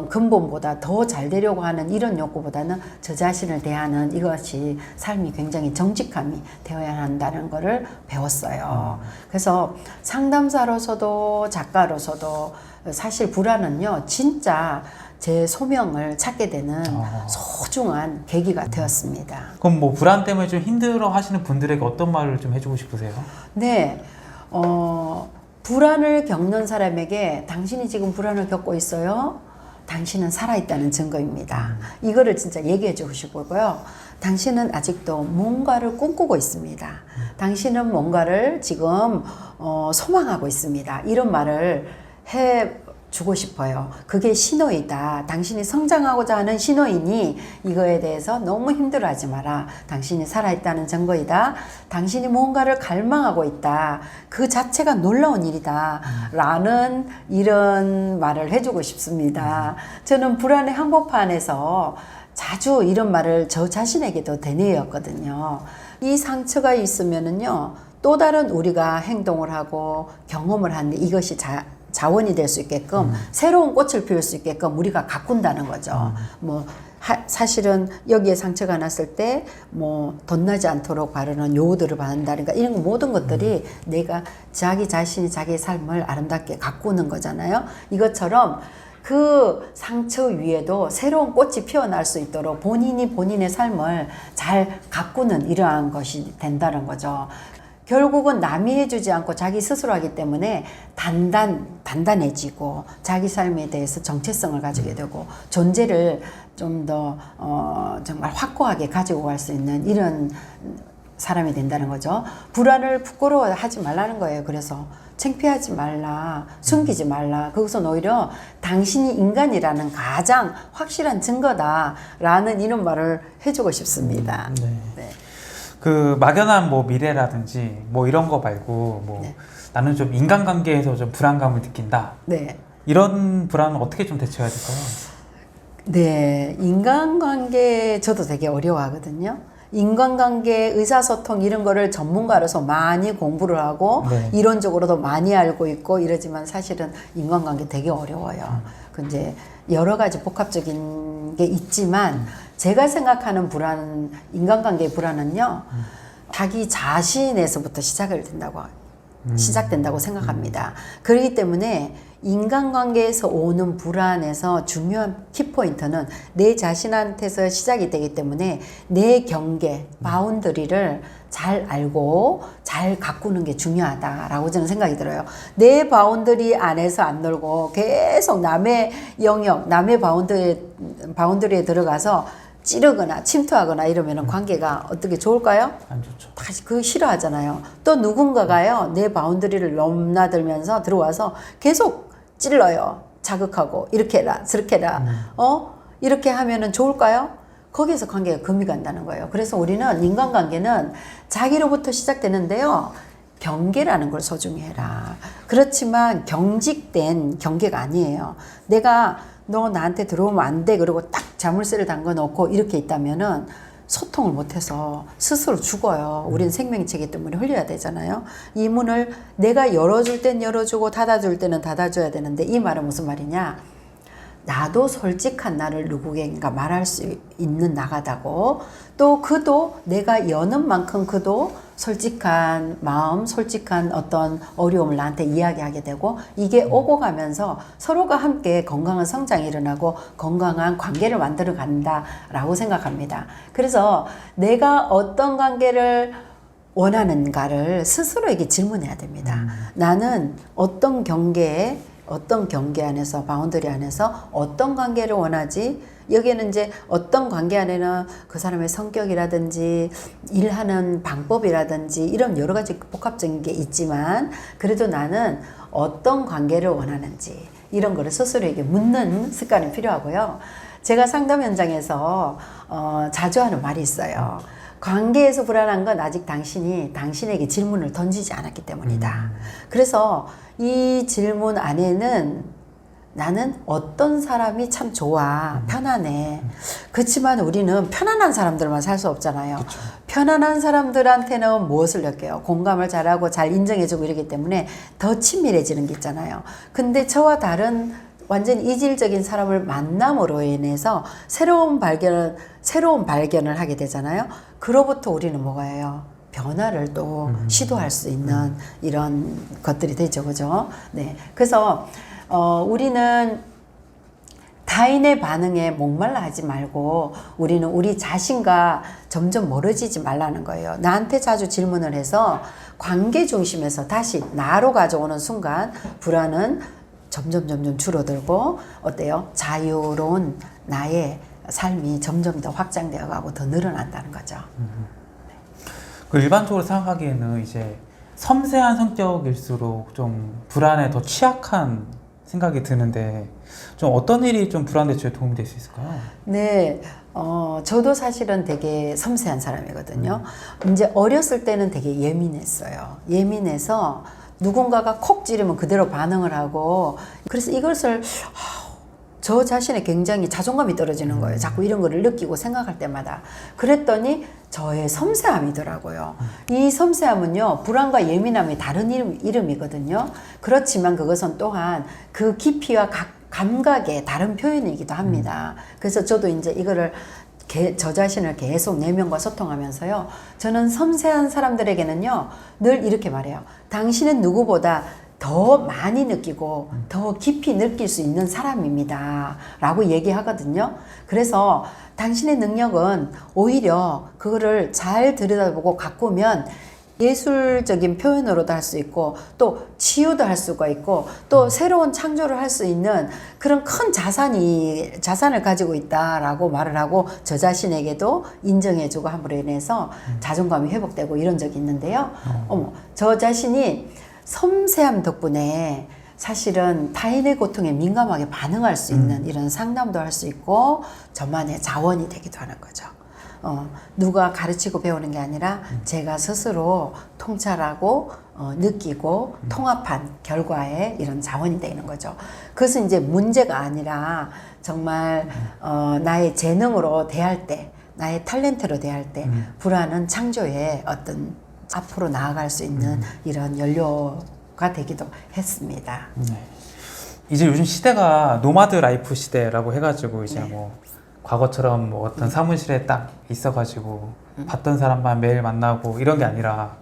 근본보다 더 잘 되려고 하는 이런 욕구보다는 저 자신을 대하는 이것이 삶이 굉장히 정직함이 되어야 한다는 것을 배웠어요. 그래서 상담사로서도 작가로서도 사실 불안은요, 진짜 제 소명을 찾게 되는 소중한 계기가 되었습니다. 그럼 뭐 불안 때문에 좀 힘들어 하시는 분들에게 어떤 말을 좀 해주고 싶으세요? 네, 불안을 겪는 사람에게 당신이 지금 불안을 겪고 있어요? 당신은 살아있다는 증거입니다. 이거를 진짜 얘기해 주고 싶고요. 당신은 아직도 뭔가를 꿈꾸고 있습니다. 당신은 뭔가를 지금 소망하고 있습니다. 이런 말을 해 주고 싶어요. 그게 신호이다. 당신이 성장하고자 하는 신호이니 이거에 대해서 너무 힘들어하지 마라. 당신이 살아있다는 증거이다. 당신이 뭔가를 갈망하고 있다. 그 자체가 놀라운 일이다. 라는 이런 말을 해주고 싶습니다. 저는 불안의 한복판에서 자주 이런 말을 저 자신에게도 되뇌었거든요. 이 상처가 있으면은요, 또 다른 우리가 행동을 하고 경험을 하는데 이것이 자원이 될 수 있게끔 새로운 꽃을 피울 수 있게끔 우리가 가꾼다는 거죠. 뭐 사실은 여기에 상처가 났을 때 뭐 덧나지 않도록 바르는 요오들을 바른다든가 이런 모든 것들이 내가 자기 자신이 자기의 삶을 아름답게 가꾸는 거잖아요. 이것처럼 그 상처 위에도 새로운 꽃이 피어날 수 있도록 본인이 본인의 삶을 잘 가꾸는 이러한 것이 된다는 거죠. 결국은 남이 해주지 않고 자기 스스로 하기 때문에 단단해지고 자기 삶에 대해서 정체성을 가지게 되고 존재를 좀 더 정말 확고하게 가지고 갈 수 있는 이런 사람이 된다는 거죠. 불안을 부끄러워하지 말라는 거예요. 그래서 창피하지 말라, 숨기지 말라. 그것은 오히려 당신이 인간이라는 가장 확실한 증거다라는 이런 말을 해주고 싶습니다. 네. 그 막연한 뭐 미래라든지 뭐 이런 거 말고 뭐 네. 나는 좀 인간관계에서 좀 불안감을 느낀다. 네. 이런 불안은 어떻게 좀 대처해야 될까요? 네, 인간관계 저도 되게 어려워하거든요. 인간관계, 의사소통 이런 거를 전문가로서 많이 공부를 하고 네. 이론적으로도 많이 알고 있고 이러지만 사실은 인간관계 되게 어려워요. 그 이제 여러 가지 복합적인 게 있지만 제가 생각하는 불안, 인간관계의 불안은요, 자기 자신에서부터 시작된다고 생각합니다. 그렇기 때문에 인간관계에서 오는 불안에서 중요한 키포인트는 내 자신한테서 시작이 되기 때문에 내 경계, 바운더리를 잘 알고 잘 가꾸는 게 중요하다라고 저는 생각이 들어요. 내 바운더리 안에서 안 놀고 계속 남의 영역, 남의 바운더리에 들어가서 찌르거나 침투하거나 이러면 관계가 어떻게 좋을까요? 안 좋죠. 다시 그거 싫어하잖아요. 또 누군가가요, 내 바운더리를 넘나들면서 들어와서 계속 찔러요. 자극하고 이렇게 해라, 저렇게 해라. 이렇게 하면은 좋을까요? 거기에서 관계가 금이 간다는 거예요. 그래서 우리는 인간관계는 자기로부터 시작되는데요. 경계라는 걸 소중히 해라. 그렇지만 경직된 경계가 아니에요. 내가 너 나한테 들어오면 안 돼. 그러고 딱 자물쇠를 담궈 놓고 이렇게 있다면은 소통을 못해서 스스로 죽어요. 우리는 생명체이기 때문에 흘려야 되잖아요. 이 문을 내가 열어줄 땐 열어주고 닫아줄 때는 닫아줘야 되는데 이 말은 무슨 말이냐? 나도 솔직한 나를 누구에겐가 말할 수 있는 나가다고 또 그도 내가 여는 만큼 그도 솔직한 마음, 솔직한 어떤 어려움을 나한테 이야기하게 되고 이게 오고 가면서 서로가 함께 건강한 성장이 일어나고 건강한 관계를 만들어 간다라고 생각합니다. 그래서 내가 어떤 관계를 원하는가를 스스로에게 질문해야 됩니다. 나는 어떤 경계 안에서, 바운더리 안에서 어떤 관계를 원하지? 여기에는 이제 어떤 관계 안에는 그 사람의 성격이라든지 일하는 방법이라든지 이런 여러 가지 복합적인 게 있지만 그래도 나는 어떤 관계를 원하는지 이런 거를 스스로에게 묻는 습관이 필요하고요. 제가 상담 현장에서 자주 하는 말이 있어요. 관계에서 불안한 건 아직 당신이 당신에게 질문을 던지지 않았기 때문이다. 그래서 이 질문 안에는 나는 어떤 사람이 참 좋아, 편안해. 그렇지만 우리는 편안한 사람들만 살 수 없잖아요. 그쵸. 편안한 사람들한테는 무엇을 느껴요? 공감을 잘하고 잘 인정해주고 이러기 때문에 더 친밀해지는 게 있잖아요. 근데 저와 다른 완전 이질적인 사람을 만남으로 인해서 새로운 발견을 하게 되잖아요. 그로부터 우리는 뭐가 해요? 변화를 또 시도할 수 있는 이런 것들이 되죠. 그죠? 네. 그래서, 우리는 타인의 반응에 목말라 하지 말고 우리는 우리 자신과 점점 멀어지지 말라는 거예요. 나한테 자주 질문을 해서 관계 중심에서 다시 나로 가져오는 순간 불안은 점점 줄어들고 어때요? 자유로운 나의 삶이 점점 더 확장되어 가고 더 늘어난다는 거죠. 그 일반적으로 생각하기에는 이제 섬세한 성격일수록 좀 불안에 더 취약한 생각이 드는데 좀 어떤 일이 좀 불안 대처에 도움이 될 수 있을까요? 네, 저도 사실은 되게 섬세한 사람이거든요. 이제 어렸을 때는 되게 예민했어요. 예민해서 누군가가 콕 찌르면 그대로 반응을 하고, 그래서 이것을 저 자신의 굉장히 자존감이 떨어지는 거예요. 자꾸 이런 거를 느끼고 생각할 때마다. 그랬더니 저의 섬세함이더라고요. 이 섬세함은요, 불안과 예민함이 다른 이름이거든요. 그렇지만 그것은 또한 그 깊이와 감각의 다른 표현이기도 합니다. 그래서 저도 이제 이거를 저 자신을 계속 내면과 소통하면서요, 저는 섬세한 사람들에게는요 늘 이렇게 말해요. 당신은 누구보다 더 많이 느끼고 더 깊이 느낄 수 있는 사람입니다 라고 얘기하거든요. 그래서 당신의 능력은 오히려 그거를 잘 들여다보고 가꾸면 예술적인 표현으로도 할 수 있고 또 치유도 할 수가 있고 또 새로운 창조를 할 수 있는 그런 큰 자산을 가지고 있다라고 말을 하고 저 자신에게도 인정해주고 함으로 인해서 자존감이 회복되고 이런 적이 있는데요. 저 자신이 섬세함 덕분에 사실은 타인의 고통에 민감하게 반응할 수 있는 이런 상담도 할 수 있고 저만의 자원이 되기도 하는 거죠. 누가 가르치고 배우는 게 아니라 제가 스스로 통찰하고 느끼고 통합한 결과에 이런 자원이 되는 거죠. 그것은 이제 문제가 아니라 정말 나의 재능으로 대할 때, 나의 탤런트로 대할 때 불안은 창조의 어떤 앞으로 나아갈 수 있는 이런 연료가 되기도 했습니다. 네. 이제 요즘 시대가 노마드 라이프 시대라고 해가지고 이제 뭐 과거처럼 뭐 어떤 사무실에 딱 있어가지고 봤던 사람만 매일 만나고 이런 게 아니라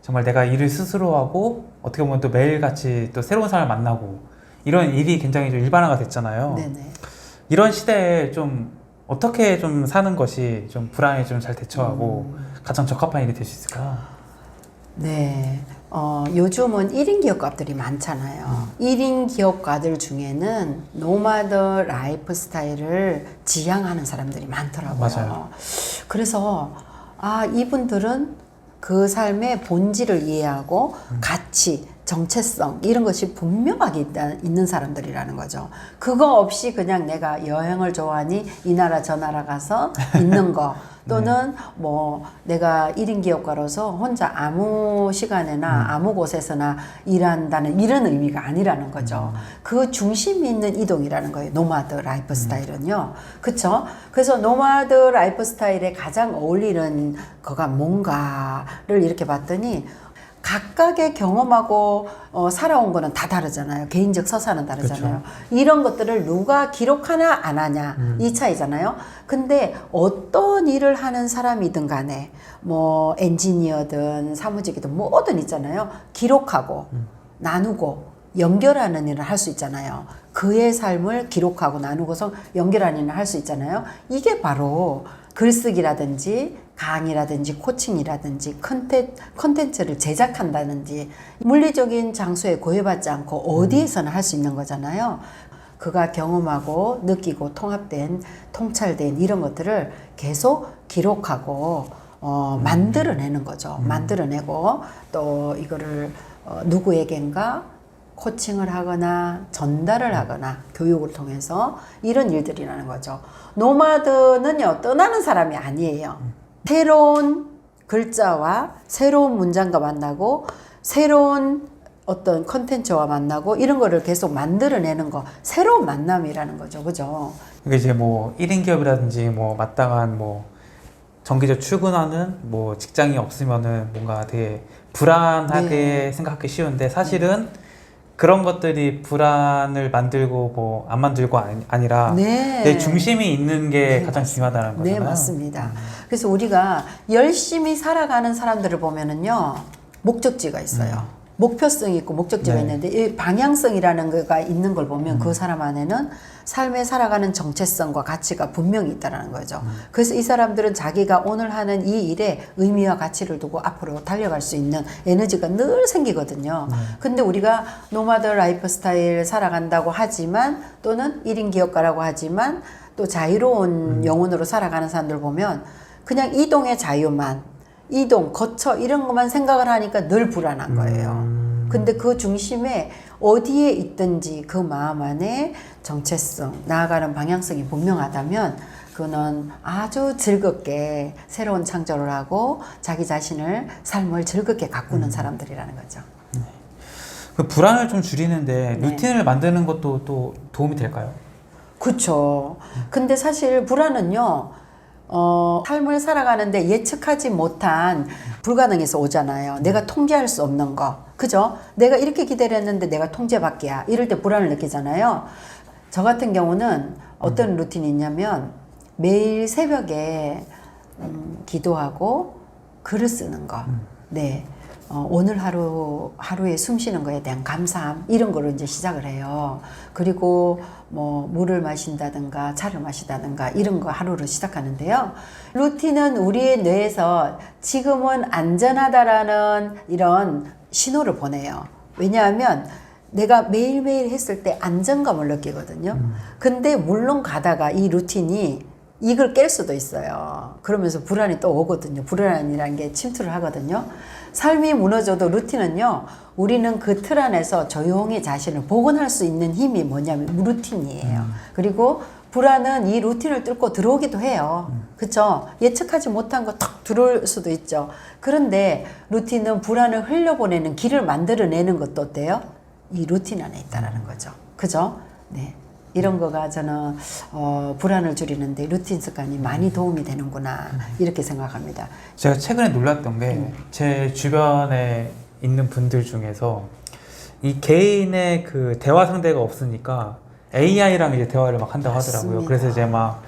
정말 내가 일을 스스로 하고 어떻게 보면 또 매일같이 또 새로운 사람을 만나고 이런 일이 굉장히 좀 일반화가 됐잖아요. 네네. 이런 시대에 좀 어떻게 좀 사는 것이 좀 불안에 좀 잘 대처하고 가장 적합한 일이 될 수 있을까요? 네. 요즘은 1인 기업가들이 많잖아요. 1인 기업가들 중에는 노마드 라이프 스타일을 지향하는 사람들이 많더라고요. 맞아요. 그래서, 이분들은 그 삶의 본질을 이해하고 가치, 정체성, 이런 것이 분명하게 있는 사람들이라는 거죠. 그거 없이 그냥 내가 여행을 좋아하니 이 나라 저 나라 가서 있는 거, 또는 뭐 내가 1인 기업가로서 혼자 아무 시간에나 아무 곳에서나 일한다는 이런 의미가 아니라는 거죠. 그 중심이 있는 이동이라는 거예요. 노마드 라이프 스타일은요. 그쵸? 그래서 노마드 라이프 스타일에 가장 어울리는 거가 뭔가를 이렇게 봤더니 각각의 경험하고 살아온 거는 다 다르잖아요. 개인적 서사는 다르잖아요. 이런 것들을 누가 기록하나 안 하냐 이 차이잖아요. 근데 어떤 일을 하는 사람이든 간에 뭐 엔지니어든 사무직이든 뭐든 있잖아요. 기록하고 나누고 연결하는 일을 할 수 있잖아요. 그의 삶을 기록하고 나누고서 연결하는 일을 할 수 있잖아요. 이게 바로 글쓰기라든지 강의라든지 코칭이라든지 컨텐츠를 제작한다든지 물리적인 장소에 고여받지 않고 어디에서나 할 수 있는 거잖아요. 그가 경험하고 느끼고 통찰된 이런 것들을 계속 기록하고 만들어내는 거죠. 만들어내고 또 이거를 누구에겐가 코칭을 하거나 전달을 하거나 교육을 통해서 이런 일들이라는 거죠. 노마드는요, 떠나는 사람이 아니에요. 새로운 글자와 새로운 문장과 만나고 새로운 어떤 컨텐츠와 만나고 이런 거를 계속 만들어내는 거, 새로운 만남이라는 거죠. 그죠? 이게 이제 뭐 1인 기업이라든지 뭐 마땅한 뭐 정기적 출근하는 뭐 직장이 없으면은 뭔가 되게 불안하게 생각하기 쉬운데 사실은 그런 것들이 불안을 만들고 뭐 안 만들고 아니라 네. 내 중심이 있는 게 네, 가장 중요하다는 거잖아요. 네, 맞습니다. 그래서 우리가 열심히 살아가는 사람들을 보면은요, 목적지가 있어요. 목표성이 있고 목적지가 네. 있는데 이 방향성이라는 거가 있는 걸 보면 그 사람 안에는 삶에 살아가는 정체성과 가치가 분명히 있다는 거죠. 그래서 이 사람들은 자기가 오늘 하는 이 일에 의미와 가치를 두고 앞으로 달려갈 수 있는 에너지가 늘 생기거든요. 근데 우리가 노마드 라이프 스타일 살아간다고 하지만 또는 1인 기업가라고 하지만 또 자유로운 영혼으로 살아가는 사람들 보면 그냥 이동의 자유만 이동, 거처 이런 것만 생각을 하니까 늘 불안한 거예요. 근데 그 중심에 어디에 있든지 그 마음 안에 정체성, 나아가는 방향성이 분명하다면 그는 아주 즐겁게 새로운 창조를 하고 자기 자신을 삶을 즐겁게 가꾸는 사람들이라는 거죠. 그 불안을 좀 줄이는데 네. 루틴을 만드는 것도 또 도움이 될까요? 그렇죠. 근데 사실 불안은요. 삶을 살아가는데 예측하지 못한 불가능에서 오잖아요. 내가 통제할 수 없는 거. 그죠? 내가 이렇게 기다렸는데 내가 통제 밖이야. 이럴 때 불안을 느끼잖아요. 저 같은 경우는 어떤 루틴이 있냐면 매일 새벽에 기도하고 글을 쓰는 거. 네. 오늘 하루에 숨 쉬는 거에 대한 감사함 이런 거로 이제 시작을 해요. 그리고 뭐 물을 마신다든가 차를 마시다든가 이런 거 하루를 시작하는데요. 루틴은 우리의 뇌에서 지금은 안전하다라는 이런 신호를 보내요. 왜냐하면 내가 매일매일 했을 때 안정감을 느끼거든요. 근데 물론 가다가 이 루틴이 이걸 깰 수도 있어요. 그러면서 불안이 또 오거든요. 불안이라는 게 침투를 하거든요. 삶이 무너져도 루틴은요, 우리는 그 틀 안에서 조용히 자신을 복원할 수 있는 힘이 뭐냐면 루틴이에요. 그리고 불안은 이 루틴을 뚫고 들어오기도 해요. 그쵸? 예측하지 못한 거 탁 들어올 수도 있죠. 그런데 루틴은 불안을 흘려보내는 길을 만들어내는 것도 어때요? 이 루틴 안에 있다라는 거죠. 그죠? 네. 이런 거가 저는 불안을 줄이는데 루틴 습관이 많이 도움이 되는구나 이렇게 생각합니다. 제가 최근에 놀랐던 게 제 주변에 있는 분들 중에서 이 개인의 그 대화 상대가 없으니까 AI랑 이제 대화를 막 한다고 하더라고요. 맞습니다. 그래서 이제 막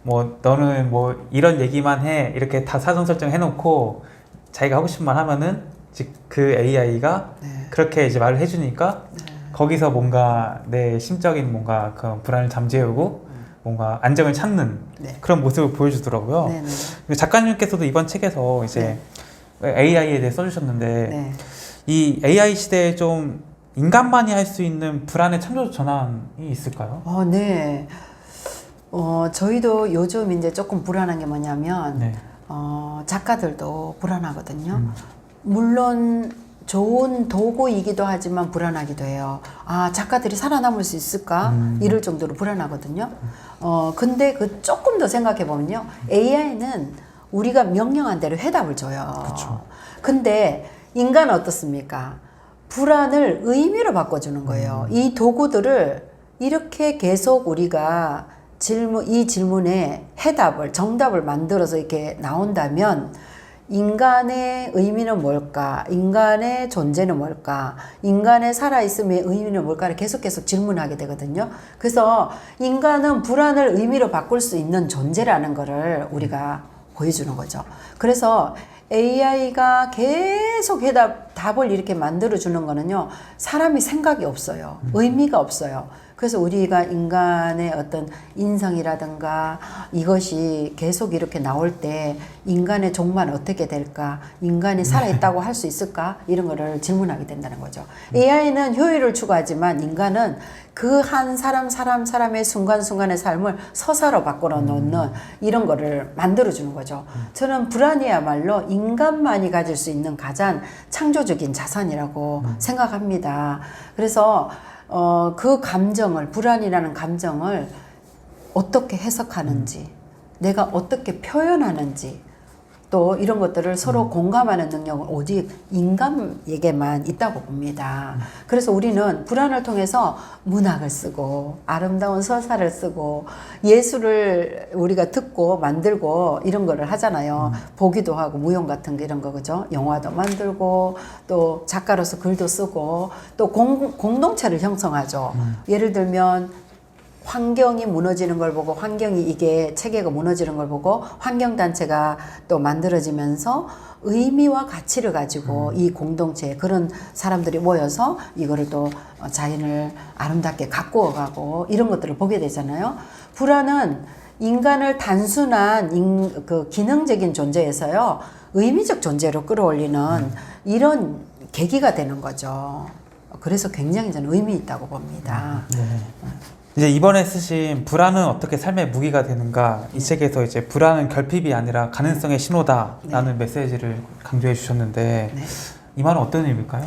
뭐 너는 뭐 이런 얘기만 해 이렇게 다 사전 설정 해놓고 자기가 하고 싶은 말 하면은 즉 그 AI가 네. 그렇게 이제 말을 해주니까 거기서 뭔가 내 심적인 뭔가 그 불안을 잠재우고 뭔가 안정을 찾는 네. 그런 모습을 보여주더라고요. 네네. 작가님께서도 이번 책에서 이제 AI에 대해 써주셨는데 네. 이 AI 시대에 좀 인간만이 할 수 있는 불안의 창조 전환이 있을까요? 네. 저희도 요즘 이제 조금 불안한 게 뭐냐면, 네. 작가들도 불안하거든요. 물론 좋은 도구이기도 하지만 불안하기도 해요. 아, 작가들이 살아남을 수 있을까? 이럴 정도로 불안하거든요. 근데 그 조금 더 생각해 보면요. AI는 우리가 명령한 대로 해답을 줘요. 그쵸. 근데 인간은 어떻습니까? 불안을 의미로 바꿔주는 거예요. 이 도구들을 이렇게 계속 우리가 이 질문에 해답을, 정답을 만들어서 이렇게 나온다면 인간의 의미는 뭘까? 인간의 존재는 뭘까? 인간의 살아있음의 의미는 뭘까를 계속 질문하게 되거든요. 그래서 인간은 불안을 의미로 바꿀 수 있는 존재라는 거를 우리가 보여주는 거죠. 그래서 AI가 계속 답을 이렇게 만들어주는 거는요, 사람이 생각이 없어요. 의미가 없어요. 그래서 우리가 인간의 어떤 인성이라든가 이것이 계속 이렇게 나올 때 인간의 종말 어떻게 될까? 인간이 살아있다고 할 수 있을까? 이런 거를 질문하게 된다는 거죠. AI는 효율을 추구하지만 인간은 그 한 사람의 순간순간의 삶을 서사로 바꿔 놓는 이런 거를 만들어주는 거죠. 저는 불안이야말로 인간만이 가질 수 있는 가장 창조적인 자산이라고 생각합니다. 그래서 그 감정을, 불안이라는 감정을 어떻게 해석하는지, 내가 어떻게 표현하는지, 또 이런 것들을 서로 공감하는 능력은 오직 인간에게만 있다고 봅니다. 그래서 우리는 불안을 통해서 문학을 쓰고 아름다운 서사를 쓰고 예술을 우리가 듣고 만들고 이런 거를 하잖아요. 보기도 하고 무용 같은 거 이런 거 그죠? 영화도 만들고 또 작가로서 글도 쓰고 또 공동체를 형성하죠. 예를 들면 환경이 무너지는 걸 보고 환경이 이게 체계가 무너지는 걸 보고 환경단체가 또 만들어지면서 의미와 가치를 가지고 이 공동체에 그런 사람들이 모여서 이거를 또 자연을 아름답게 가꾸어 가고 이런 것들을 보게 되잖아요. 불안은 인간을 단순한 그 기능적인 존재에서요 의미적 존재로 끌어올리는 이런 계기가 되는 거죠. 그래서 굉장히 저는 의미 있다고 봅니다. 네. 이제 이번에 쓰신 불안은 어떻게 삶의 무기가 되는가 이 책에서 이제 불안은 결핍이 아니라 가능성의 신호다라는 메시지를 강조해 주셨는데 이 말은 어떤 의미일까요?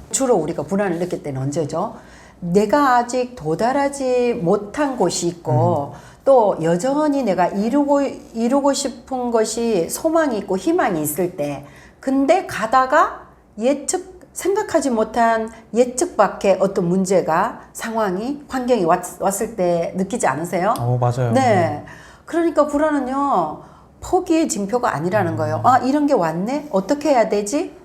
주로 우리가 불안을 느낄 때는 언제죠? 내가 아직 도달하지 못한 곳이 있고 또 여전히 내가 이루고 싶은 것이 소망이 있고 희망이 있을 때 근데 가다가 생각하지 못한 예측 밖의 어떤 문제가 상황이 환경이 왔을 때 느끼지 않으세요? 맞아요. 네. 그러니까 불안은요 포기의 징표가 아니라는 거예요. 아 이런 게 왔네? 어떻게 해야 되지?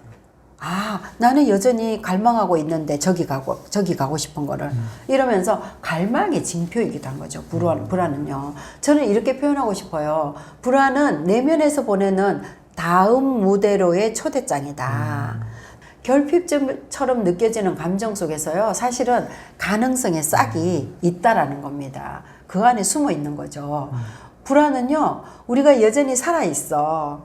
아 나는 여전히 갈망하고 있는데 저기 가고 싶은 거를 이러면서 갈망의 징표이기도 한 거죠. 불안은요. 저는 이렇게 표현하고 싶어요. 불안은 내면에서 보내는 다음 무대로의 초대장이다. 결핍증처럼 느껴지는 감정 속에서요 사실은 가능성의 싹이 있다라는 겁니다. 그 안에 숨어 있는 거죠. 불안은요 우리가 여전히 살아있어.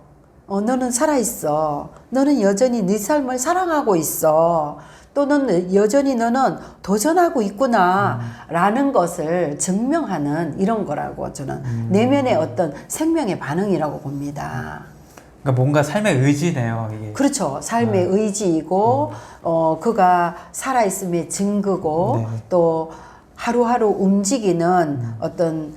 너는 살아있어. 너는 여전히 네 삶을 사랑하고 있어. 또는 여전히 너는 도전하고 있구나 라는 것을 증명하는 이런 거라고 저는 내면의 어떤 생명의 반응이라고 봅니다. 그러니까 뭔가 삶의 의지네요. 이게. 그렇죠. 삶의 의지이고 그가 살아있음의 증거고 네. 또 하루하루 움직이는 어떤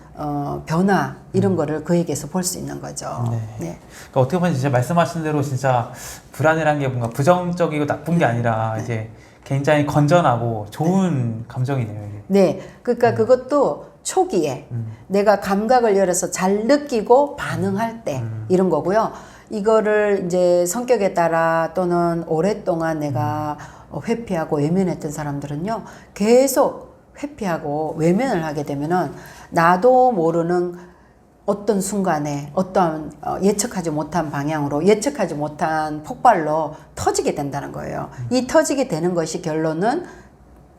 변화 이런 거를 그에게서 볼 수 있는 거죠. 네. 네. 그러니까 어떻게 보면 진짜 말씀하신 대로 진짜 불안이라는 게 뭔가 부정적이고 나쁜 게 아니라 이제 굉장히 건전하고 좋은 감정이네요. 이게. 네. 그러니까 그것도 초기에 내가 감각을 열어서 잘 느끼고 반응할 때 이런 거고요. 이거를 이제 성격에 따라 또는 오랫동안 내가 회피하고 외면했던 사람들은요 계속 회피하고 외면을 하게 되면은 나도 모르는 어떤 순간에 어떤 예측하지 못한 방향으로 예측하지 못한 폭발로 터지게 된다는 거예요. 이 터지게 되는 것이 결론은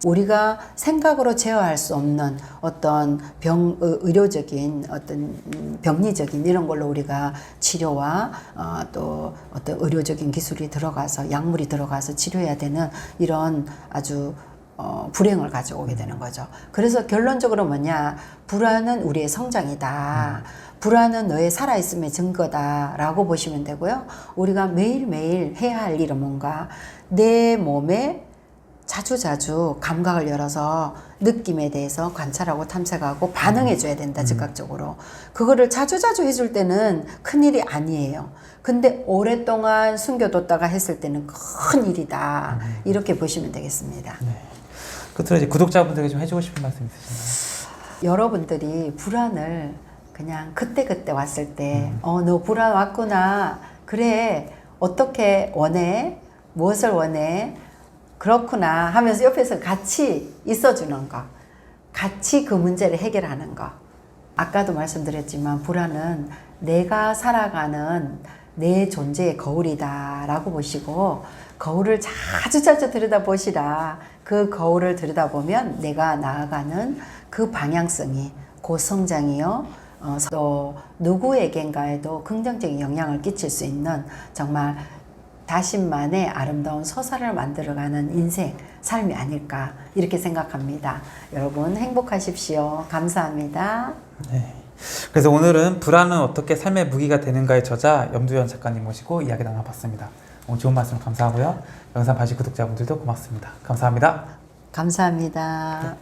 우리가 생각으로 제어할 수 없는 어떤 의료적인 어떤 병리적인 이런 걸로 우리가 치료와 또 어떤 의료적인 기술이 들어가서 약물이 들어가서 치료해야 되는 이런 아주 불행을 가져오게 되는 거죠. 그래서 결론적으로 뭐냐? 불안은 우리의 성장이다. 불안은 너의 살아있음의 증거다 라고 보시면 되고요. 우리가 매일매일 해야 할 일은 뭔가 내 몸에 자주자주 감각을 열어서 느낌에 대해서 관찰하고 탐색하고 반응해 줘야 된다. 즉각적으로. 그거를 자주자주 해줄 때는 큰일이 아니에요. 근데 오랫동안 숨겨뒀다가 했을 때는 큰일이다. 이렇게 보시면 되겠습니다. 네. 끝으로 이제 구독자분들에게 좀 해주고 싶은 말씀 있으신가요? 여러분들이 불안을 그냥 그때그때 왔을 때 너 불안 왔구나. 그래. 어떻게 원해? 무엇을 원해? 그렇구나 하면서 옆에서 같이 있어주는 거. 같이 그 문제를 해결하는 거. 아까도 말씀드렸지만 불안은 내가 살아가는 내 존재의 거울이다 라고 보시고 거울을 자주자주 들여다보시라. 그 거울을 들여다보면 내가 나아가는 그 방향성이 고성장이요. 또 누구에겐가에도 긍정적인 영향을 끼칠 수 있는 정말 자신만의 아름다운 서사를 만들어가는 인생, 삶이 아닐까 이렇게 생각합니다. 여러분 행복하십시오. 감사합니다. 네. 그래서 오늘은 불안은 어떻게 삶의 무기가 되는가의 저자 염두연 작가님 모시고 이야기 나눠봤습니다. 오늘 좋은 말씀 감사하고요. 영상 봐주신 구독자분들도 고맙습니다. 감사합니다. 감사합니다.